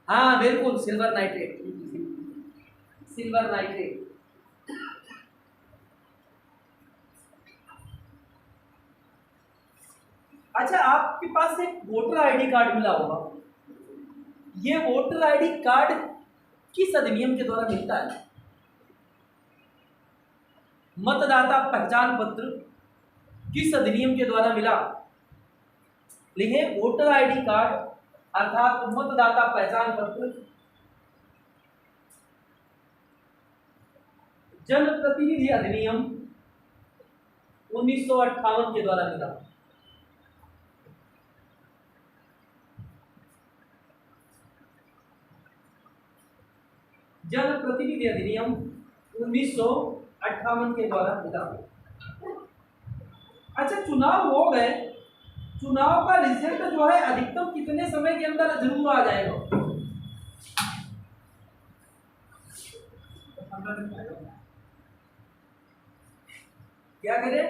हाँ बिल्कुल, सिल्वर नाइट्रेट, सिल्वर नाइट्रेट। अच्छा, आपके पास एक वोटर आईडी कार्ड मिला होगा। ये वोटर आईडी कार्ड किस अधिनियम के द्वारा मिलता है? मतदाता पहचान पत्र किस अधिनियम के द्वारा मिला? लिखे वोटर आईडी कार्ड अर्थात मतदाता पहचान पत्र जनप्रतिनिधि अधिनियम 1958 के द्वारा मिला। जनप्रतिनिधि अधिनियम 1958 के द्वारा मिला। अच्छा, चुनाव हो गए, चुनाव का रिजल्ट जो है अधिकतम कितने समय के अंदर जरूर आ जाएगा? क्या करें?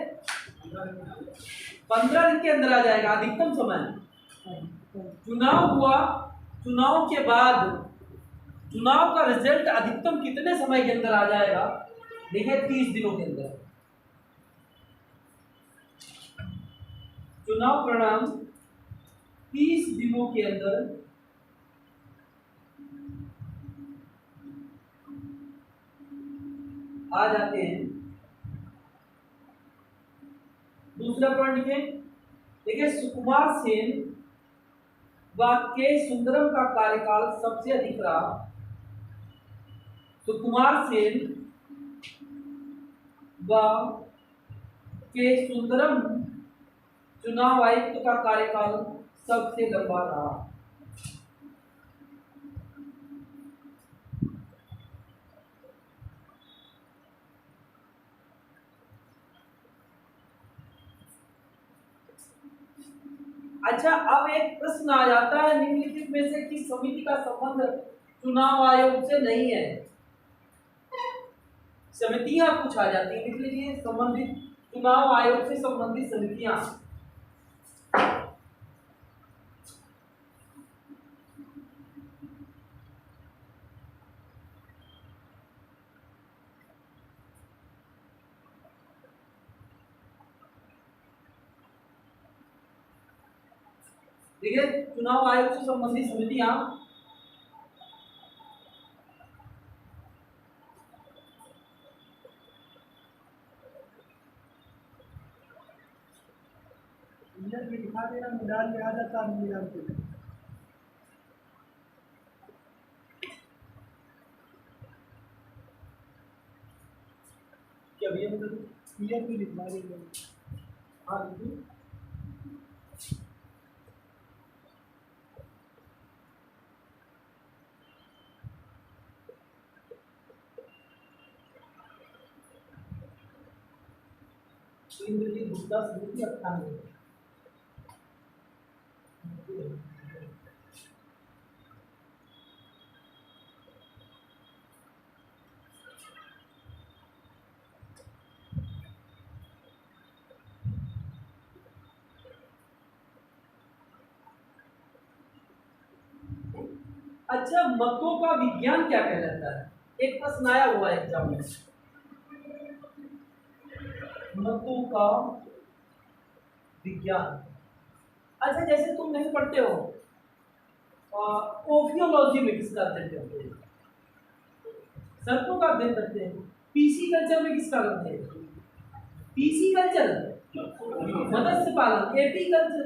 15 दिन के अंदर आ जाएगा अधिकतम समय। चुनाव हुआ, चुनाव के बाद चुनाव का रिजल्ट अधिकतम कितने समय के अंदर आ जाएगा? देखिए 30 दिनों के अंदर। चुनाव परिणाम 30 दिनों के अंदर आ जाते हैं। दूसरा पॉइंट लिखें, देखिए सुकुमार सेन व के सुंदरम का कार्यकाल सबसे अधिक रहा। सुकुमार सेन व के सुंदरम चुनाव आयुक्त का कार्यकाल सबसे लंबा रहा। अच्छा, अब एक प्रश्न आ जाता है निम्नलिखित में से किस समिति का संबंध चुनाव आयोग से नहीं है? समितियां कुछ आ जाती है, लिख लीजिए संबंधित चुनाव आयोग से संबंधित समितियां। देखिए चुनाव आयोग से संबंधित समितियां दिखा देना, मैदान में आ जाता है मैदान पे। क्या भैया मतलब क्लियर भी लिखवा देंगे। हाँ लिखिए। इंद्रजीत गुप्ता समिति 98। अच्छा, मतों का विज्ञान क्या कहलाता है? एक प्रश्न आया हुआ है एग्जाम में, मतों का विज्ञान। अच्छा, जैसे तुम नहीं पढ़ते हो ओफियोलॉजी में किसका अध्ययन करते हैं? सर्पों का अध्ययन करते हैं। पीसी कल्चर में किसका करते हैं? पीसी कल्चर मत्स्य पालन। एपी कल्चर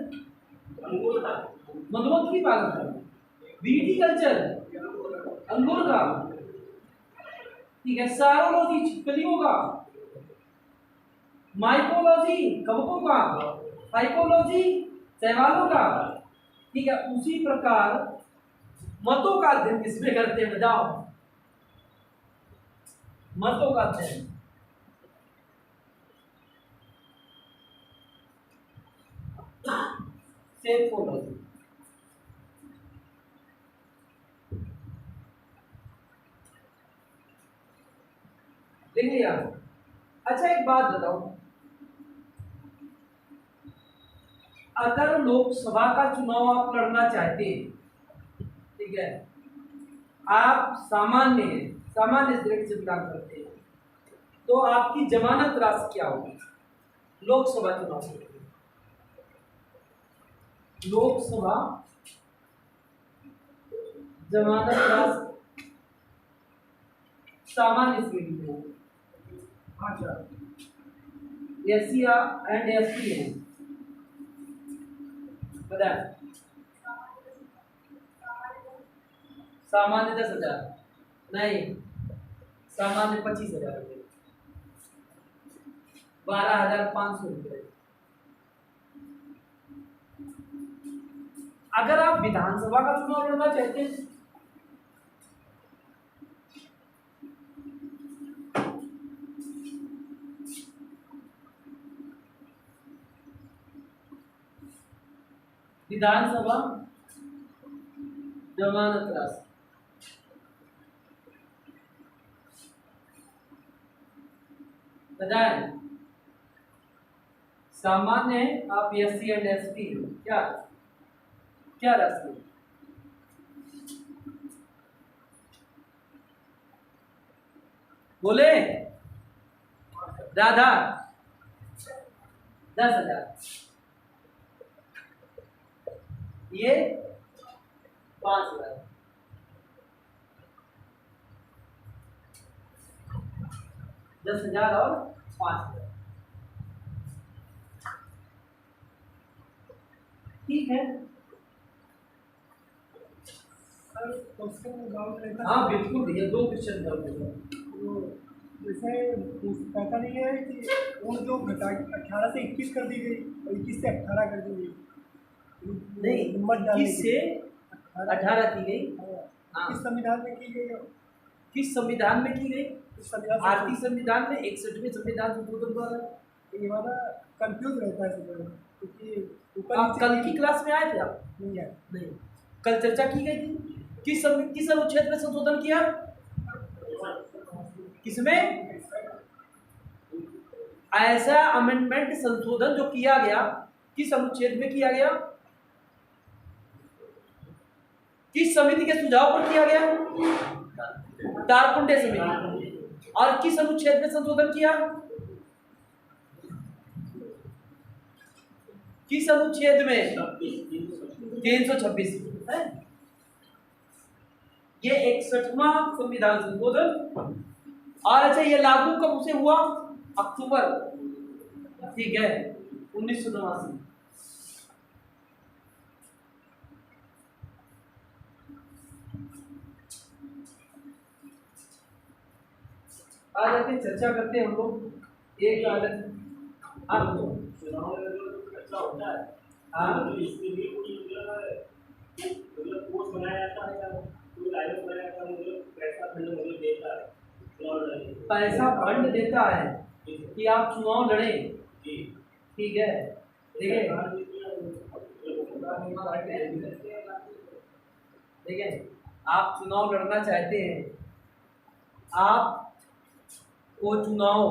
मधुमक्खी पालन। बीटी कल्चर अंगूर का। ठीक है। सारोलॉजी छिपकलियों का। माइकोलॉजी कवकों का। फाइकोलॉजी शैवालों का। ठीक है। उसी प्रकार मतों का अध्ययन किसमें करते हैं? बताओ। मतों का अध्ययन सेफोलॉजी। लिख लिया। अच्छा एक बात बताओ, अगर लोकसभा का चुनाव आप लड़ना चाहते हैं, ठीक है, आप सामान्य हैं, सामान्य श्रेणी से बिलोंग करते हैं, तो आपकी जमानत राशि क्या होगी लोकसभा चुनाव के लिए? लोकसभा जमानत राशि सामान्य श्रेणी में होगी। अच्छा, एससी एंड एसटी है, बताए। सामान्य 10,000 नहीं, सामान्य 25,000 रुपये, 12,500 रुपये। अगर आप विधानसभा का चुनाव लड़ना चाहते हैं, विधानसभा जमानत राशि बताएं, सामान्य है, आप एससी एंड एसटी क्या क्या राशि है? बोले राधा 10,000, ये 5,000, 10,000 और 5,000, ठीक है। सर क्वेश्चन डाउट रहता हाँ बिल्कुल भैया, 2 क्वेश्चन डाउट है। तो जैसे कहता नहीं है कि वो जो घटा 18 से 21 कर दी गई और 21 से 18 कर दी गई, नहीं, नंबर डालने 21 की। से 18 की गई। हाँ। किस संविधान में की गई? किस संविधान में की गई? इस संविधान भारतीय संविधान में 61वें संविधान संशोधन द्वारा। ये वाला कंफ्यूज रहता है सब, क्योंकि ऊपर आप नीचे कल की क्लास में आए थे आप? नहीं है। नहीं, कल चर्चा की गई थी। किस अनुच्छेद में संशोधन किया? किसमें? ऐसा अमेंडमेंट संशोधन जो किया गया, किस अनुच्छेद में किया गया? किस समिति के सुझाव पर किया गया? तारकुंडे समिति। और किस अनुच्छेद में संशोधन किया? किस अनुच्छेद में? 326 है। ये 61वां संविधान संशोधन। और अच्छा, ये लागू कब से हुआ? अक्टूबर, ठीक है, 1989। आज आके चर्चा करते हैं हम लोग एक अलग। हाँ तो चुनाव में जो अच्छा होता है, हाँ, तो इसके लिए कोई मतलब कोर्स बनाया जाता है या कोई लाइसेंस बनाया जाता है, मतलब पैसा फंड मतलब देता है चुनाव लड़ने के लिए? पैसा फंड देता है कि आप चुनाव लड़ें, जी, ठीक है। देखिए देखिए, आप चुनाव लड़ना चाहते हैं, आप वो चुनाव,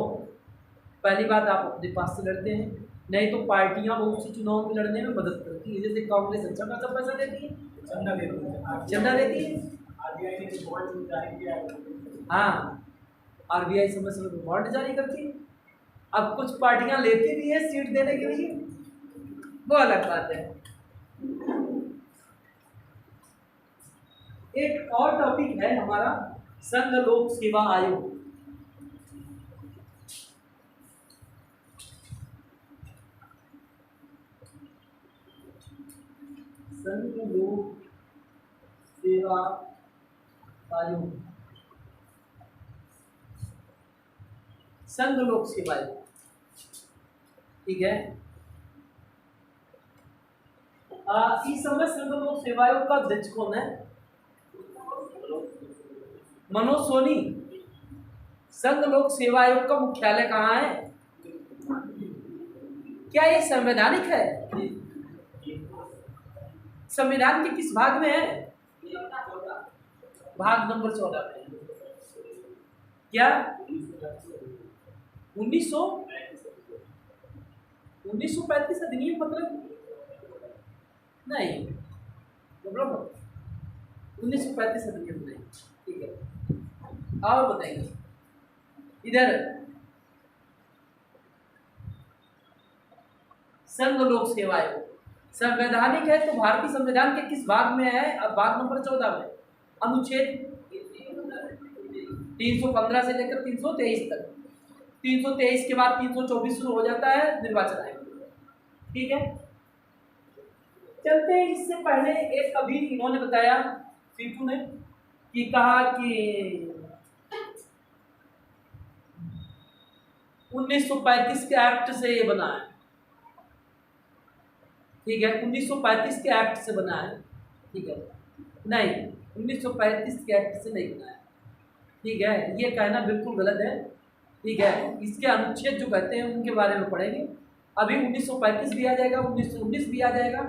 पहली बात आप अपने पास से लड़ते हैं, नहीं तो पार्टियां बहुत सी चुनाव में लड़ने में मदद करती है। जैसे कांग्रेस अच्छा खासा पैसा देती है, चंदा देती है। आरबीआई ने बॉन्ड जारी किया है। हाँ, आरबीआई समय समय पर बॉन्ड जारी करती है। अब कुछ पार्टियां लेती भी है सीट देने के लिए, वो अलग बात है। एक और टॉपिक है हमारा संघ लोक सेवा आयोग। संघ लोक सेवा आयोग, संघ लोक सेवा आयोग, ठीक है। इस समय संघ लोक सेवा आयोग का अध्यक्ष कौन है? मनोज सोनी। संघ लोक सेवा आयोग का मुख्यालय कहाँ है? क्या ये संवैधानिक है? संविधान के किस भाग में है? भाग नंबर 14 में। क्या 1935 अधिनियम मतलब नहीं, मतलब 1935 अधिनियम नहीं। ठीक है, और बताइए इधर संघ लोक सेवा आयोग संवैधानिक है तो भारतीय संविधान के किस भाग में है? अब भाग नंबर 14 में अनुच्छेद 315 से लेकर 323 तक। 323 के बाद 324 शुरू हो जाता है निर्वाचन आयोग। ठीक है, चलते हैं। इससे पहले एक अभी इन्होंने बताया सीटू ने कि कहा कि 1935 के एक्ट से ये बना है। ठीक है, 1935 के एक्ट से बना है। ठीक है, नहीं 1935 के एक्ट से नहीं बना है। ठीक है, ये कहना बिल्कुल गलत है। ठीक है, इसके अनुच्छेद जो कहते हैं उनके बारे में पढ़ेंगे। अभी 1935 भी आ जाएगा, 1919 भी आ जाएगा।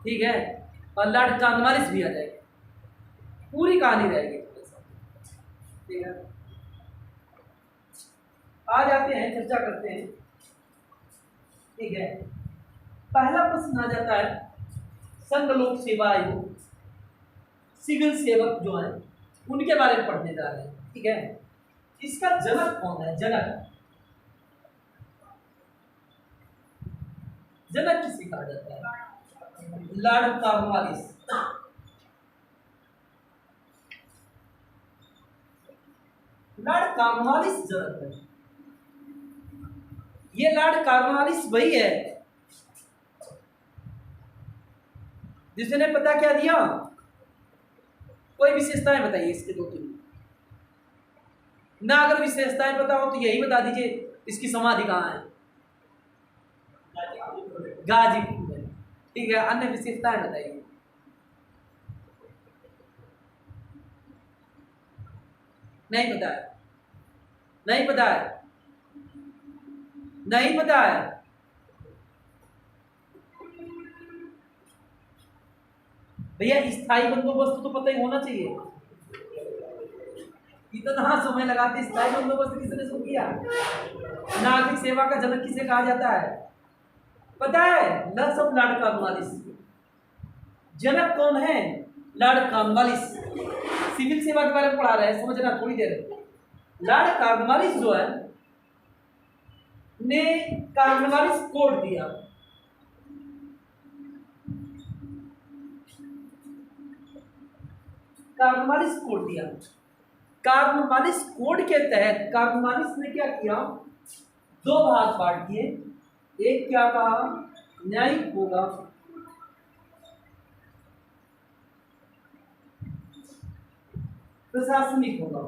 ठीक है, और लॉर्ड कॉर्नवालिस भी आ जाएगा, पूरी कहानी रहेगी। ठीक है, आ जाते हैं, चर्चा करते हैं। ठीक है, पहला प्रश्न आ जाता है संघ लोक सेवा आयोग, सिविल सेवक जो है उनके बारे में पढ़ने जा रहे हैं। ठीक है, इसका जनक कौन है? जनक जनक किसे कहा जाता है? Lord Cornwallis. लॉर्ड कॉर्नवालिस जनक है। ये लॉर्ड कॉर्नवालिस वही है जिसने पता क्या दिया? कोई विशेषताएं बताइए इसके 2-3 ना। अगर विशेषताएं पता हो तो यही बता दीजिए इसकी समाधि कहाँ है? गाजीपुर में। ठीक है, अन्य विशेषताएं बताइए। नहीं पता है, नहीं पता है, नहीं पता है। भैया स्थायी बंदोबस्त तो पता ही होना चाहिए। इतना समय लगाते स्थायी बंदोबस्त किसने शुरू किया? नागरिक सेवा का जनक किसे कहा जाता है? पता है? सब लॉर्ड कॉर्नवालिस। जनक कौन है? Lord Cornwallis. सिविल सेवा के बारे में पढ़ा रहे हैं, समझना थोड़ी देर। लॉर्ड कॉर्नवालिस जो है ने कॉर्नवालिस कोड दिया। कॉर्नवालिस कोड दिया। कॉर्नवालिस कोड के तहत कॉर्नवालिस ने क्या किया? 2 भाग बांट दिए। एक क्या कहा? न्यायिक होगा, प्रशासनिक होगा।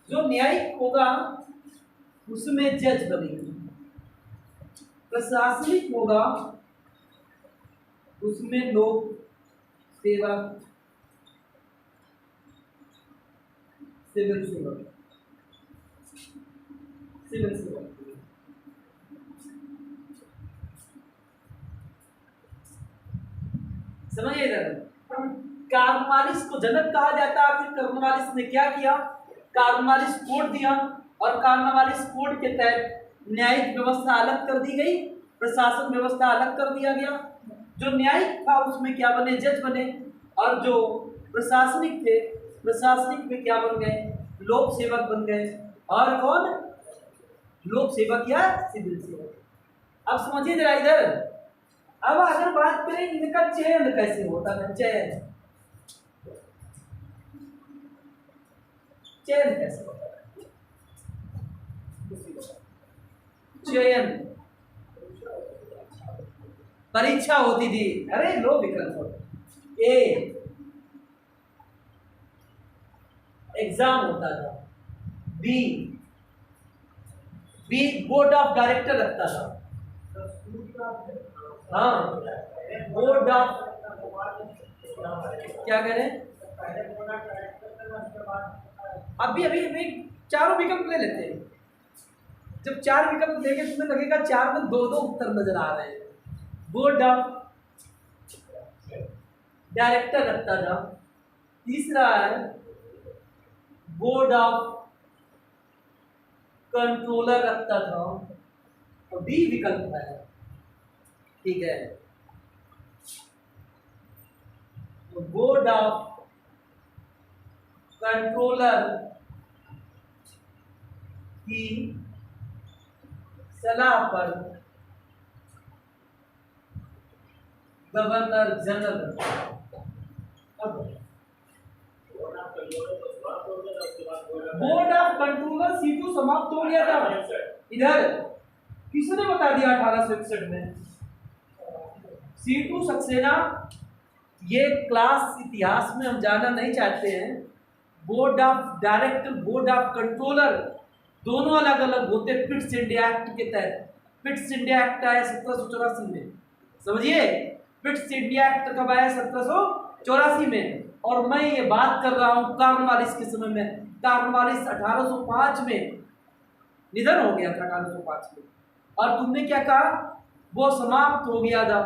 जो न्यायिक होगा उसमें जज बनेंगे, प्रशासनिक होगा उसमें लोक सेवा, सिविल सेवक, सिविल सेवक। समझिए इधर, कॉर्नवालिस को जनक कहा जाता है। फिर कॉर्नवालिस ने क्या किया? कॉर्नवालिस कोड दिया और कॉर्नवालिस कोड के तहत न्यायिक व्यवस्था अलग कर दी गई, प्रशासन व्यवस्था अलग कर दिया गया। जो न्यायिक था उसमें क्या बने? जज बने। और जो प्रशासनिक थे, प्रशासनिक में क्या बन गए? लोक सेवक बन गए। और कौन? लोक सेवक या सिविल सेवक। अब समझिए जरा इधर। अब अगर बात करें इनका चयन कैसे होता है? चयन कैसे होता है? चयन परीक्षा होती थी। अरे लो विकल्प, ए एग्जाम होता था, बी बोर्ड ऑफ डायरेक्टर रखता था। हाँ, बोर्ड ऑफ, क्या कह रहे हैं? अभी चारों विकल्प ले लेते हैं। जब 4 विकल्प लेंगे तो तुम्हें लगेगा 4 में 2 उत्तर नजर आ रहे हैं। बोर्ड ऑफ डायरेक्टर रखता था। तीसरा है बोर्ड ऑफ कंट्रोलर रखता था, और डी विकल्प है, ठीक है। बोर्ड ऑफ कंट्रोलर की सलाह पर गवर्नर जनरल, अब बोर्ड ऑफ कंट्रोलर C2 समाप्त हो गया था। इधर किसने बता दिया 1861 में? C2 सक्सेना। ये क्लास इतिहास में हम जाना नहीं चाहते हैं। Board of director, board of controller दोनों अलग अलग होते। पिट्स इंडिया एक्ट के तहत, पिट्स इंडिया एक्ट आया 1784 में, समझिए। पिट्स इंडिया एक्ट कब आया? 1784 में। और मैं ये बात कर रहा हूँ कॉर्नवालिस के समय में। कॉर्नवालिस 1805 में निधन हो गया था, 1805 में। और तुमने क्या कहा? वो समाप्त हो गया था।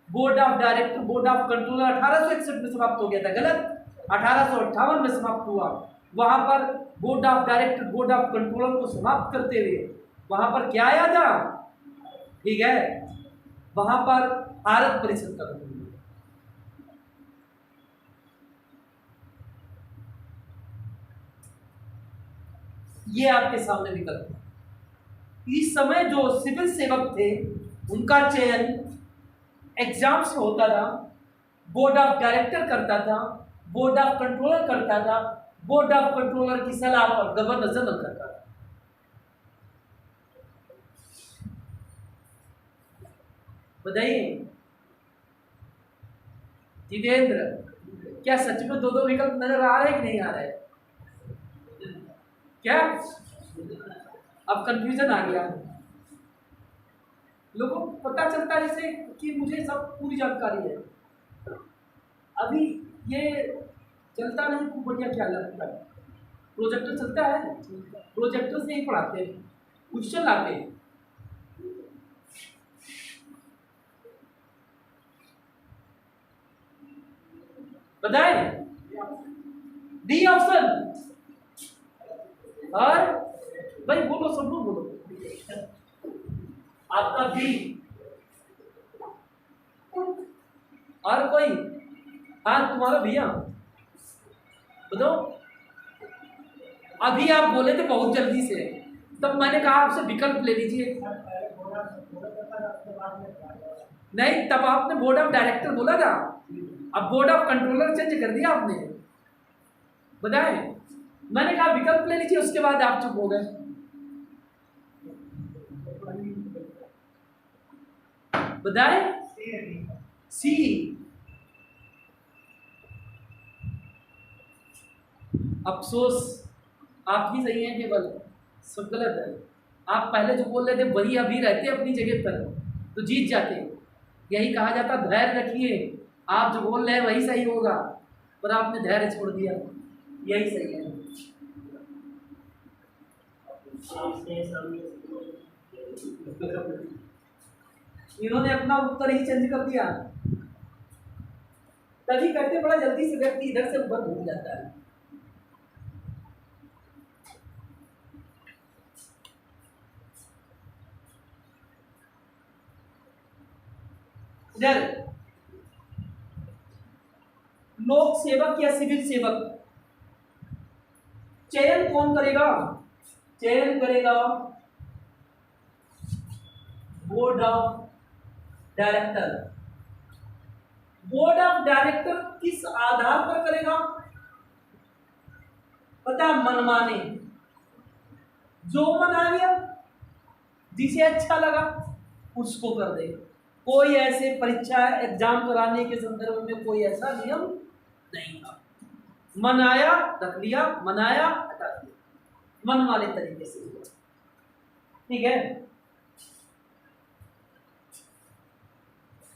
Board of director, board of controller 1861 में समाप्त हो गया था। गलत, 1858 में समाप्त हुआ। वहां पर board of director, board of controller को समाप्त करते हुए वहां पर क्या आया था? ठीक है, वहां पर भारत परिषद का गठन हुआ। ये आपके सामने विकल्प है। इस समय जो सिविल सेवक थे उनका चयन एग्जाम से होता था। बोर्ड ऑफ डायरेक्टर करता था, बोर्ड ऑफ कंट्रोलर करता था, बोर्ड ऑफ कंट्रोलर की सलाह पर गवर्नर जनरल करता था। बताइए जितेंद्र, क्या सच में दो दो विकल्प नजर आ रहे हैं कि नहीं आ रहे? क्या अब कंफ्यूजन आ गया? लोगों को पता चलता है जैसे कि मुझे सब पूरी जानकारी है। अभी ये चलता नहीं, खूब बढ़िया क्या लगता है। प्रोजेक्टर चलता है, प्रोजेक्टर से ही पढ़ाते हैं, क्वेश्चन लाते हैं। बताए डी ऑप्शन। और भाई बोलो, सब लोग बोलो। आपका बी। और कोई? हाँ तुम्हारा भैया बताओ। अभी आप बोले थे बहुत जल्दी से, तब मैंने कहा आपसे विकल्प ले लीजिए। नहीं, तब आपने बोर्ड ऑफ डायरेक्टर बोला था, अब बोर्ड ऑफ कंट्रोलर चेंज कर दिया आपने। बताए, मैंने कहा विकल्प ले लीजिए, उसके बाद आप चुप हो गए। बताए सी। अफसोस, आप ही सही हैं, केवल सब गलत है। आप पहले जो बोल रहे थे वही अभी रहते अपनी जगह पर तो जीत जाते। यही कहा जाता धैर्य रखिए, आप जो बोल रहे हैं वही सही होगा, पर आपने धैर्य छोड़ दिया। यही सही है। इन्होंने अपना उत्तर ही चेंज कर दिया। तभी कहते बड़ा जल्दी से व्यक्ति इधर से उधर भूल जाता है। इधर लोक सेवक या सिविल सेवक चयन कौन करेगा? चयन करेगा board of director. Board of director किस आधार पर करेगा? पता, मनमाने, जो मन आ गया, जिसे अच्छा लगा उसको कर दे। कोई ऐसे परीक्षा एग्जाम कराने के संदर्भ में कोई ऐसा नियम नहीं था। मन आया रख लिया, मन आया हटा दिया, मन वाले तरीके से। ठीक है,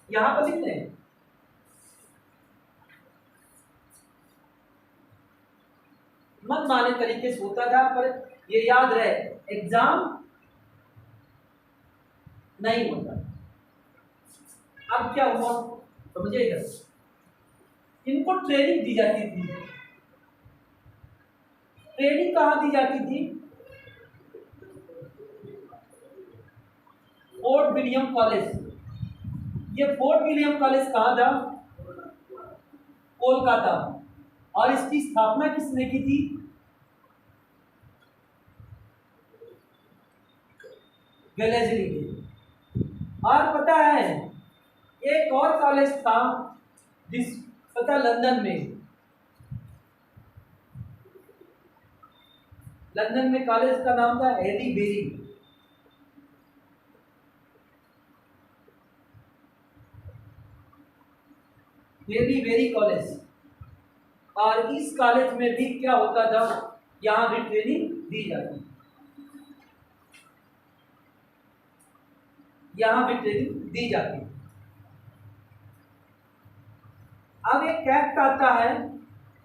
यहां पर लिखते हैं मन माने तरीके से होता था, पर ये याद रहे एग्जाम नहीं होता। अब क्या हुआ समझिएगा, इनको ट्रेनिंग दी जाती थी। ट्रेनिंग कहाँ दी जाती थी? Fort William college. ये फोर्ट विलियम कॉलेज कहाँ था? कोलकाता। और इसकी स्थापना किसने की थी? वेलेस्ली ने। और पता है एक और कॉलेज था जिस पता लंदन में, लंदन में कॉलेज का नाम था Haileybury. Haileybury college. और इस कॉलेज में भी क्या होता था, यहाँ भी ट्रेनिंग दी जाती, यहाँ भी ट्रेनिंग दी जाती। अब एक एक्ट आता है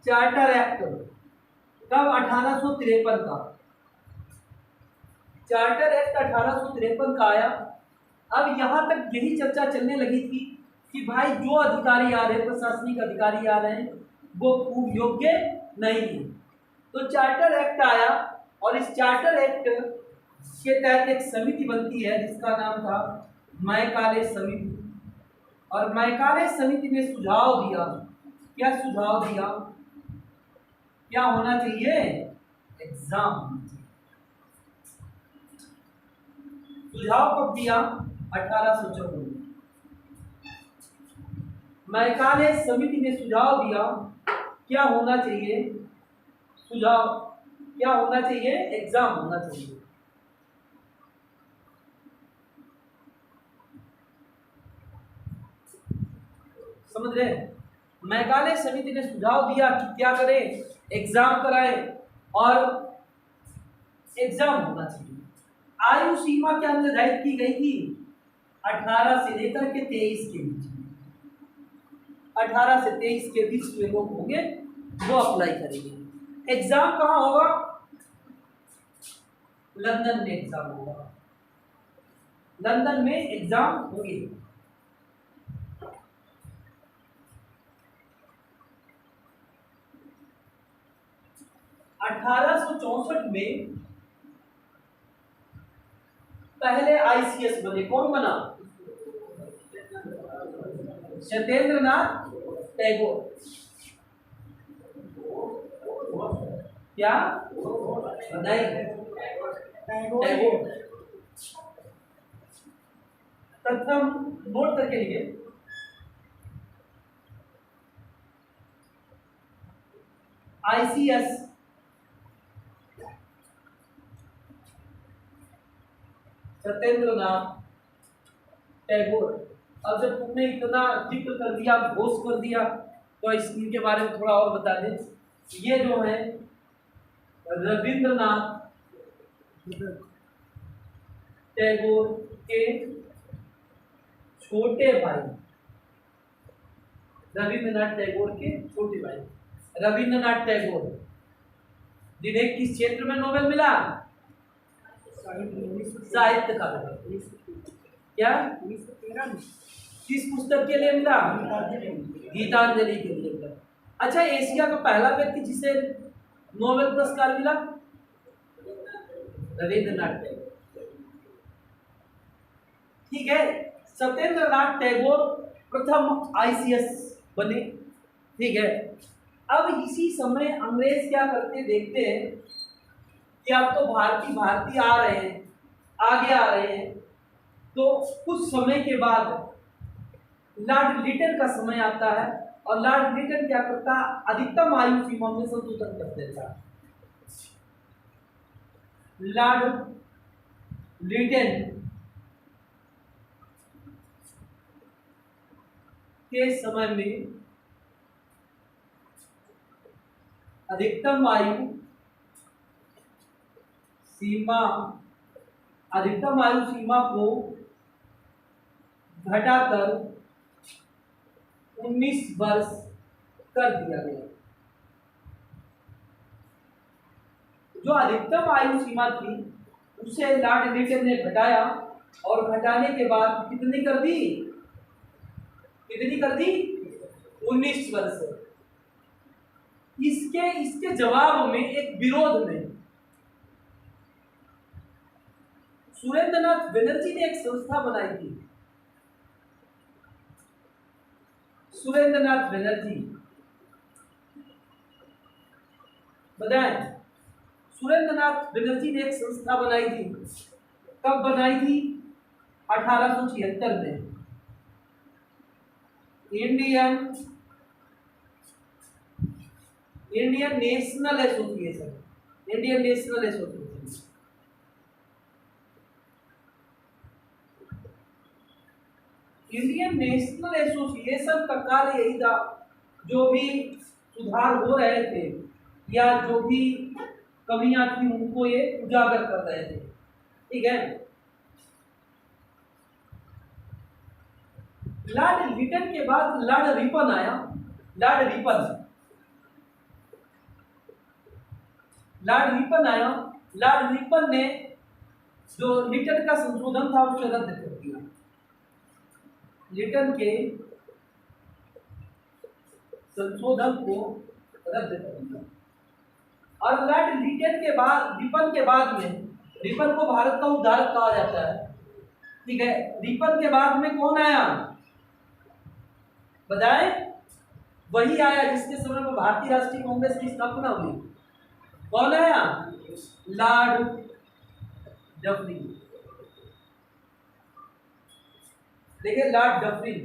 चार्टर एक्ट, कब? 1853 का। चार्टर एक्ट 1853 का आया। अब यहाँ तक यही चर्चा चलने लगी थी कि भाई जो अधिकारी आ रहे हैं, प्रशासनिक अधिकारी आ रहे हैं, वो खूब योग्य नहीं है। तो चार्टर एक्ट आया और इस चार्टर एक्ट के तहत एक समिति बनती है जिसका नाम था मैकाले समिति। और मैकाले समिति ने सुझाव दिया, क्या सुझाव दिया? क्या होना चाहिए? एग्जाम होना चाहिए। सुझाव कब दिया? 1854 में। मैकाले समिति ने सुझाव दिया, क्या होना चाहिए? सुझाव क्या होना चाहिए? एग्जाम होना चाहिए। समझ रहे? मैकाले समिति ने सुझाव दिया कि क्या करें? एग्जाम कराएं और एग्जाम होना चाहिए। आयु सीमा क्या निर्धारित की गई थी? 18 से लेकर के 23 के बीच। 18 से 23 के बीच के लोग होंगे वो अप्लाई करेंगे। एग्जाम कहाँ होगा? लंदन में एग्जाम होगा। लंदन में एग्जाम होगी। 1864 में पहले आईसीएस बने। कौन बना? सत्येंद्र नाथ टैगोर। क्या? नहीं, टैगोर। प्रथम नोट करके लिए आईसीएस सत्येंद्र नाथ टैगोर। अब जब तुमने इतना जिक्र कर दिया, घोष कर दिया, तो इनके बारे में थोड़ा और बता दें। ये जो है रविंद्रनाथ टैगोर के छोटे भाई, रविंद्रनाथ टैगोर के छोटे भाई रविंद्रनाथ टैगोर, जिन्हें किस क्षेत्र में नोबेल मिला? साहित्य का। क्या? 1913 में। किस पुस्तक के लिए मिला? गीतांजलि के लिए मिला। अच्छा, एशिया का पहला व्यक्ति जिसे नोबेल पुरस्कार मिला? रविंद्रनाथ टैगोर। ठीक है, सत्येंद्र नाथ टैगोर प्रथम आईसीएस बने। ठीक है, अब इसी समय अंग्रेज क्या करते देखते हैं कि अब तो भारतीय आ रहे हैं, आगे आ रहे हैं। तो कुछ समय के बाद लॉर्ड लिटन का समय आता है और लॉर्ड लिटन क्या करता? अधिकतम आयु सीमा में संशोधन कर देता। लॉर्ड लिटन के समय में अधिकतम आयु सीमा को घटाकर 19 वर्ष कर दिया गया। जो अधिकतम आयु सीमा थी उसे लॉर्ड लिटन ने घटाया और घटाने के बाद कितनी कर दी? 19 वर्ष। इसके जवाब में एक विरोध में सुरेंद्रनाथ बनर्जी ने एक संस्था बनाई थी। सुरेंद्रनाथ बनर्जी, बताएं, सुरेंद्रनाथ बनर्जी ने एक संस्था बनाई थी। कब बनाई थी? 1876 में। Indian national association, Indian national association. Indian national association का कार्य यही था, जो भी सुधार हो रहे थे या जो भी कमियां थी उनको ये उजागर कर रहे थे। ठीक है। लॉर्ड लिटन के बाद लॉर्ड रिपन आया। लॉर्ड रिपन ने जो लिटन का संशोधन था उसे रद्द कर दिया। लिटन के संशोधन को रद्द कर दिया। और लॉर्ड रिपन के बाद में, रिपन को भारत का उद्धारक कहा जाता है। ठीक है। रिपन के बाद में कौन आया बताएं? वही आया जिसके समय में भारतीय राष्ट्रीय कांग्रेस की स्थापना हुई। कौन आया? Lord Dufferin. देखिए, लॉर्ड डफरिन।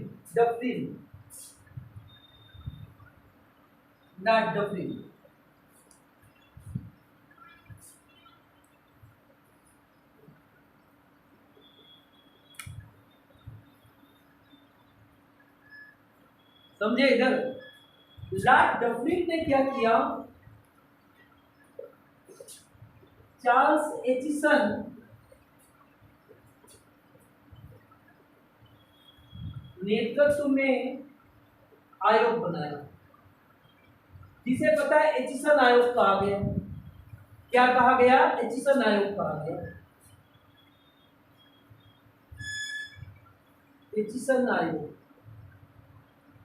समझे इधर? लॉर्ड डफरिन ने क्या किया? चार्ल्स एचिसन नेतृत्व में आयोग बनाया, जिसे पता है एचिसन आयोग कहा गया। क्या कहा गया? एचिसन आयोग कहा गया। एचिसन आयोग।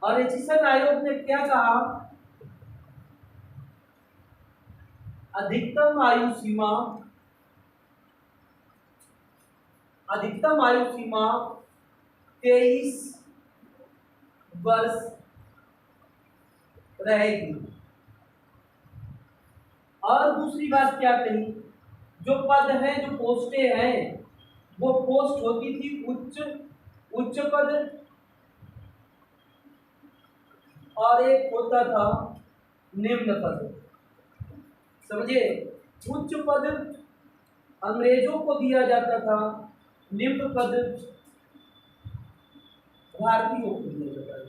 और एचिसन आयोग ने क्या कहा? अधिकतम आयु सीमा 23 वर्ष रहेगी। और दूसरी बात क्या कही? जो पद है, जो पोस्टें हैं, वो पोस्ट होती थी उच्च पद, और एक होता था निम्न पद। समझे? उच्च पद अंग्रेजों को दिया जाता था, निम्न पद भारतीयों को दिया जाता था।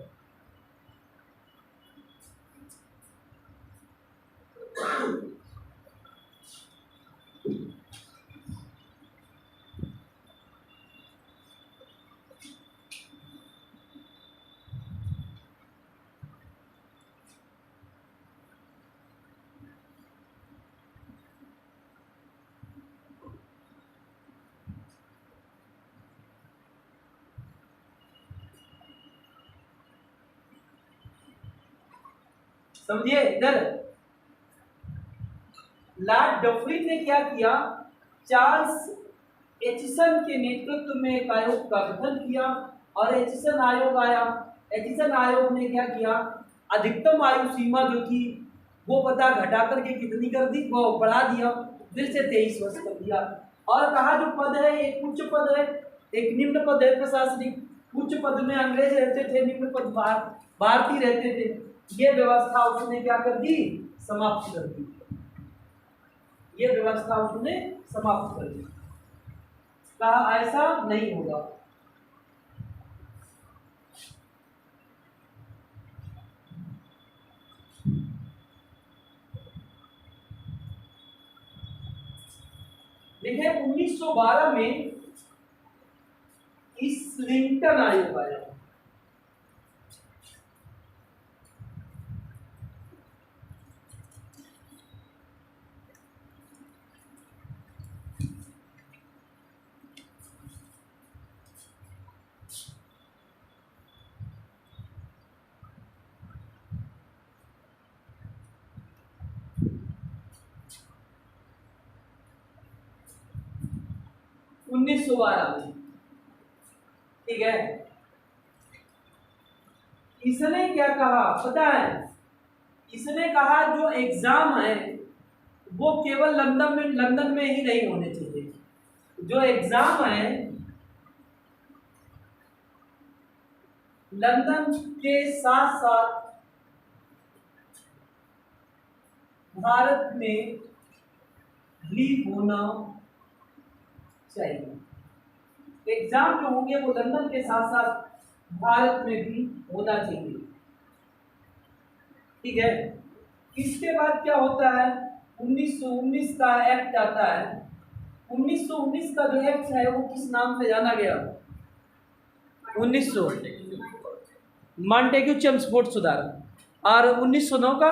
समझिए इधर, लॉर्ड डफरिन ने क्या किया? चार्ल्स एचिसन के नेतृत्व में एक आयोग का गठन किया, और एचिसन आयोग आया। एचिसन आयोग ने क्या किया? अधिकतम आयु सीमा जो थी वो पता घटा करके कितनी कर दी? वो बढ़ा दिया, फिर से 23 वर्ष कर दिया। और कहा जो पद है, एक उच्च पद है, एक निम्न पद है प्रशासनिक। उच्च पद में अंग्रेज रहते थे, निम्न पद भारतीय रहते थे। ये व्यवस्था उसने क्या कर दी? समाप्त कर दी। ये व्यवस्था उसने समाप्त कर दी। कहा ऐसा नहीं होगा। देखिए, 1912 में इस्लिंगटन आयोग आया। 1912 में, ठीक है। इसने क्या कहा पता है, इसने कहा जो एग्जाम है वो केवल लंदन में ही नहीं होने चाहिए। जो एग्जाम है लंदन के साथ साथ भारत में भी होना चाहिए। एग्जाम जो होंगे वो लंदन के साथ साथ भारत में भी होना चाहिए, ठीक है। इसके बाद क्या होता है, 1919 का एक्ट आता है। 1919 का जो एक्ट है वो किस नाम से जाना गया? 1900 मॉन्टेग्यू चेम्सफोर्ड सुधार, और 1909 का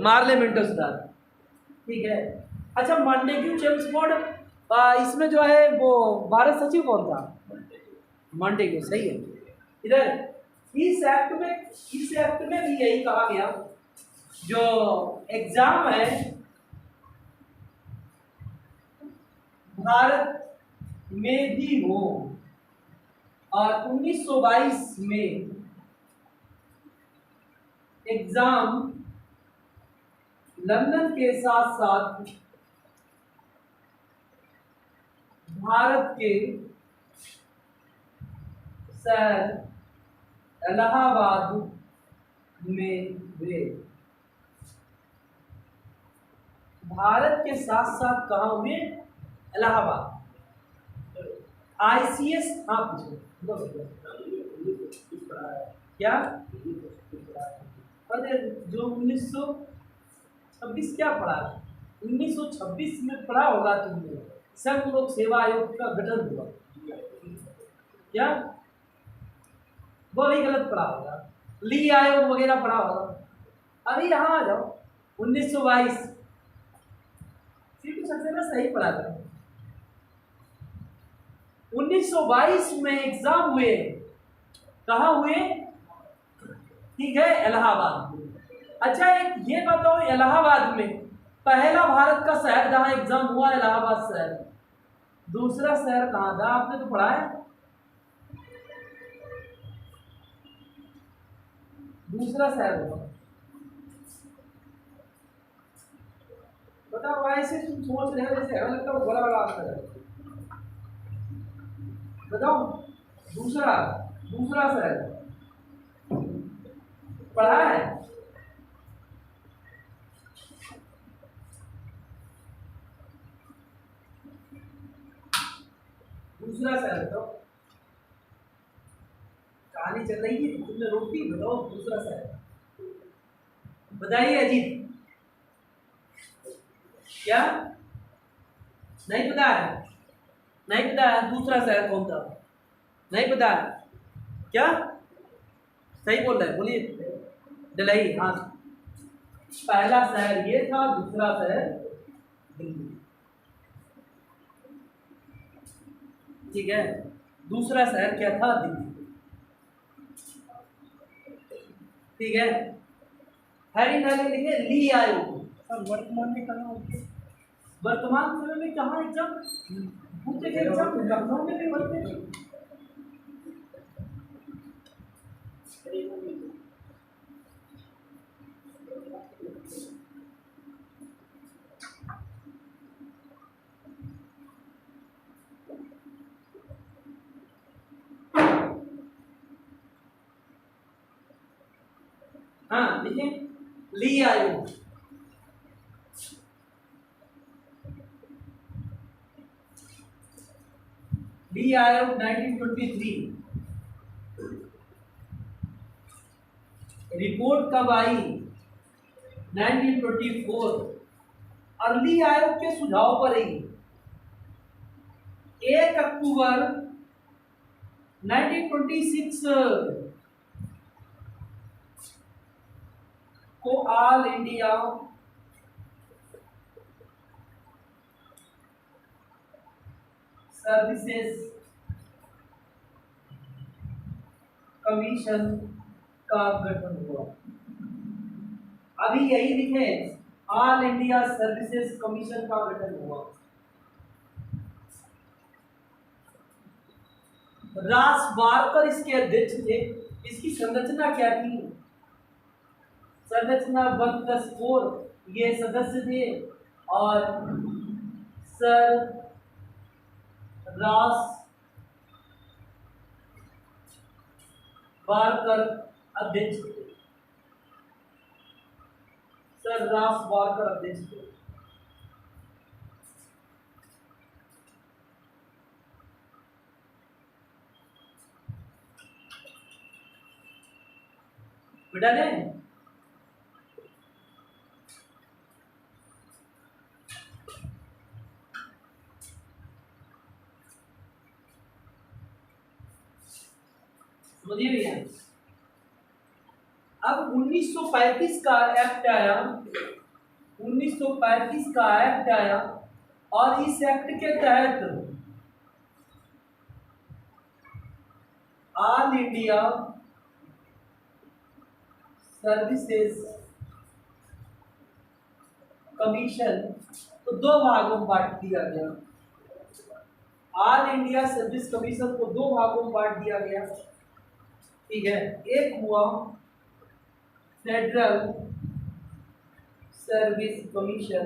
मार्ले मिंटो सुधार, ठीक है। अच्छा, मॉन्टेग्यू चेम्सफोर्ड, इसमें जो है वो भारत सचिव कौन था? मॉन्टेग्यू, सही है। इधर इस एक्ट में भी यही कहा गया जो एग्जाम है भारत में भी हो, और 1922 में एग्जाम लंदन के साथ साथ भारत के शहर इलाहाबाद में हुए। भारत के साथ साथ कहाँ हुए? इलाहाबाद। ICS, हाँ पूछो क्या? अरे जो 1926 क्या पढ़ा? 1926 में पढ़ा होगा तुमने, संघ लोक सेवा आयोग का गठन हुआ क्या? वो भी गलत पढ़ा होगा, ली आयोग वगैरह पढ़ा होगा। अभी यहाँ आ जाओ, 1922 सीटू सक्सेना सही पढ़ा था। 1922 में एग्जाम हुए, कहाँ हुए? ठीक है, इलाहाबाद में। अच्छा, एक ये बताओ, इलाहाबाद में पहला भारत का शहर जहाँ एग्जाम हुआ इलाहाबाद शहर, दूसरा शहर कहाँ था? आपने तो पढ़ा है। दूसरा शहर हुआ, बताओ। ऐसे तुम सोच रहे हो जैसे हमें लगता है बड़ा बड़ा आंसर है। बताओ, दूसरा शहर पढ़ा है? दूसरा शहर तो कहानी चल रही है, तुमने रोटी बताओ। दूसरा शहर बताइए अजीत, क्या नहीं पता है? नहीं पता है दूसरा शहर कौन था? नहीं पता है क्या? सही बोल रहे हैं, बोलिए। दिल्ली, हाँ। पहला शहर ये था, दूसरा शहर दिल्ली, ठीक है। दूसरा शहर क्या था? दिल्ली, ठीक है। हैरी नाले लिखे ली आयोग। सर वर्तमान में कहाँ होते? वर्तमान समय में कहाँ एग्जाम पूछते थे? एग्जाम लखनऊ में भी होते थे। हाँ देखिए, ली आयोग, ली आयोग 1923। रिपोर्ट कब आई? 1924। और ली आयोग के सुझाव पर ही 1 अक्टूबर 1926 को ऑल इंडिया सर्विसेज कमीशन का गठन हुआ। अभी यही लिखे, ऑल इंडिया सर्विसेज कमीशन का गठन हुआ। रासबारकर इसके अध्यक्ष थे। इसकी संरचना क्या थी? संरचना 1+4 ये सदस्य थे और सर रासबारकर अध्यक्ष थे। सर रासबारकर अध्यक्ष थे। बेटा ने समझिए भैया। अब 1935 का एक्ट आया, 1935 का एक्ट आया और इस एक्ट के तहत ऑल इंडिया सर्विसेज कमीशन को दो भागों में बांट दिया गया। ऑल इंडिया सर्विस कमीशन को दो भागों में बांट दिया गया। ठीक है, एक हुआ फेडरल सर्विस कमीशन,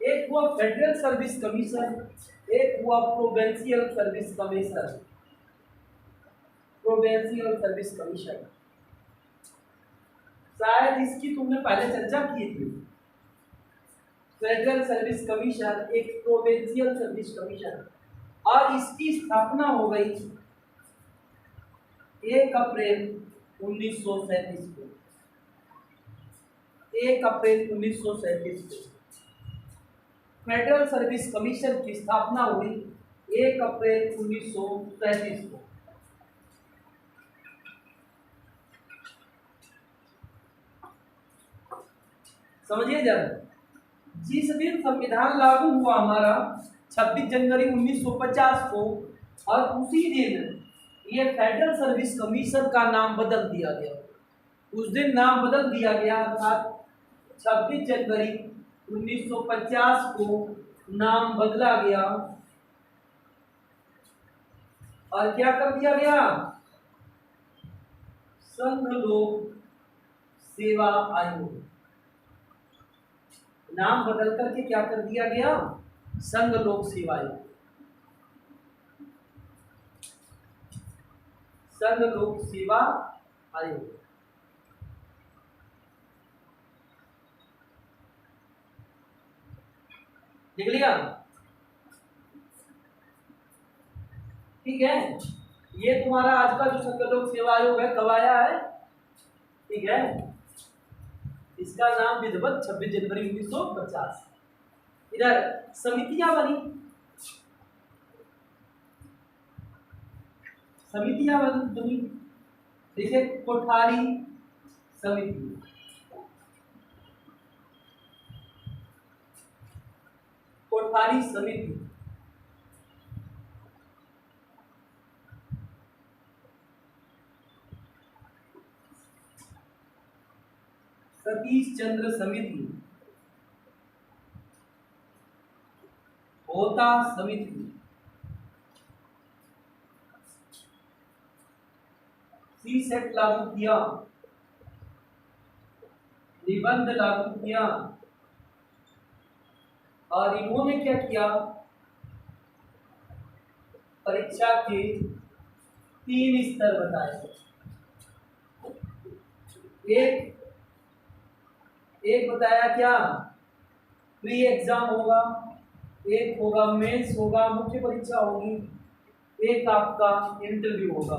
एक हुआ फेडरल सर्विस कमीशन, एक हुआ provincial service commission. Provincial service commission शायद इसकी तुमने पहले चर्चा की थी। फेडरल सर्विस कमीशन एक प्रोविंशियल सर्विस कमीशन, और इसकी स्थापना हो गई 1 अप्रैल 1937 को। 1 अप्रैल 1937 को फेडरल सर्विस कमीशन की स्थापना हुई 1 अप्रैल 1937 को। समझिए जरा, जिस दिन संविधान लागू हुआ हमारा 26 जनवरी 1950 को, और उसी दिन ये फेडरल सर्विस कमीशन का नाम बदल दिया गया। उस दिन नाम बदल दिया गया, अर्थात 26 जनवरी 1950 को नाम बदला गया और क्या कर दिया गया? संघ लोक सेवा आयोग। नाम बदल करके क्या कर दिया गया? संघ लोक सेवा आयोग। संघ लोक सेवा आयोग। लिख लिया? ठीक है, ये तुम्हारा आज का जो संघ लोक सेवा आयोग है कब आया है? ठीक है, इसका नाम विधिवत 26 जनवरी 1950। इधर समितियां बनी, देखिए कोठारी समिति, कोठारी समिति, सतीश चंद्र समिति, होता समिति, सी सेट लागू किया, निबंध लागू किया, और इन्होंने क्या किया? परीक्षा के 3 स्तर बताए। एक बताया क्या? प्री एग्जाम होगा, एक होगा मेंस होगा, मुख्य परीक्षा होगी, एक आपका इंटरव्यू होगा।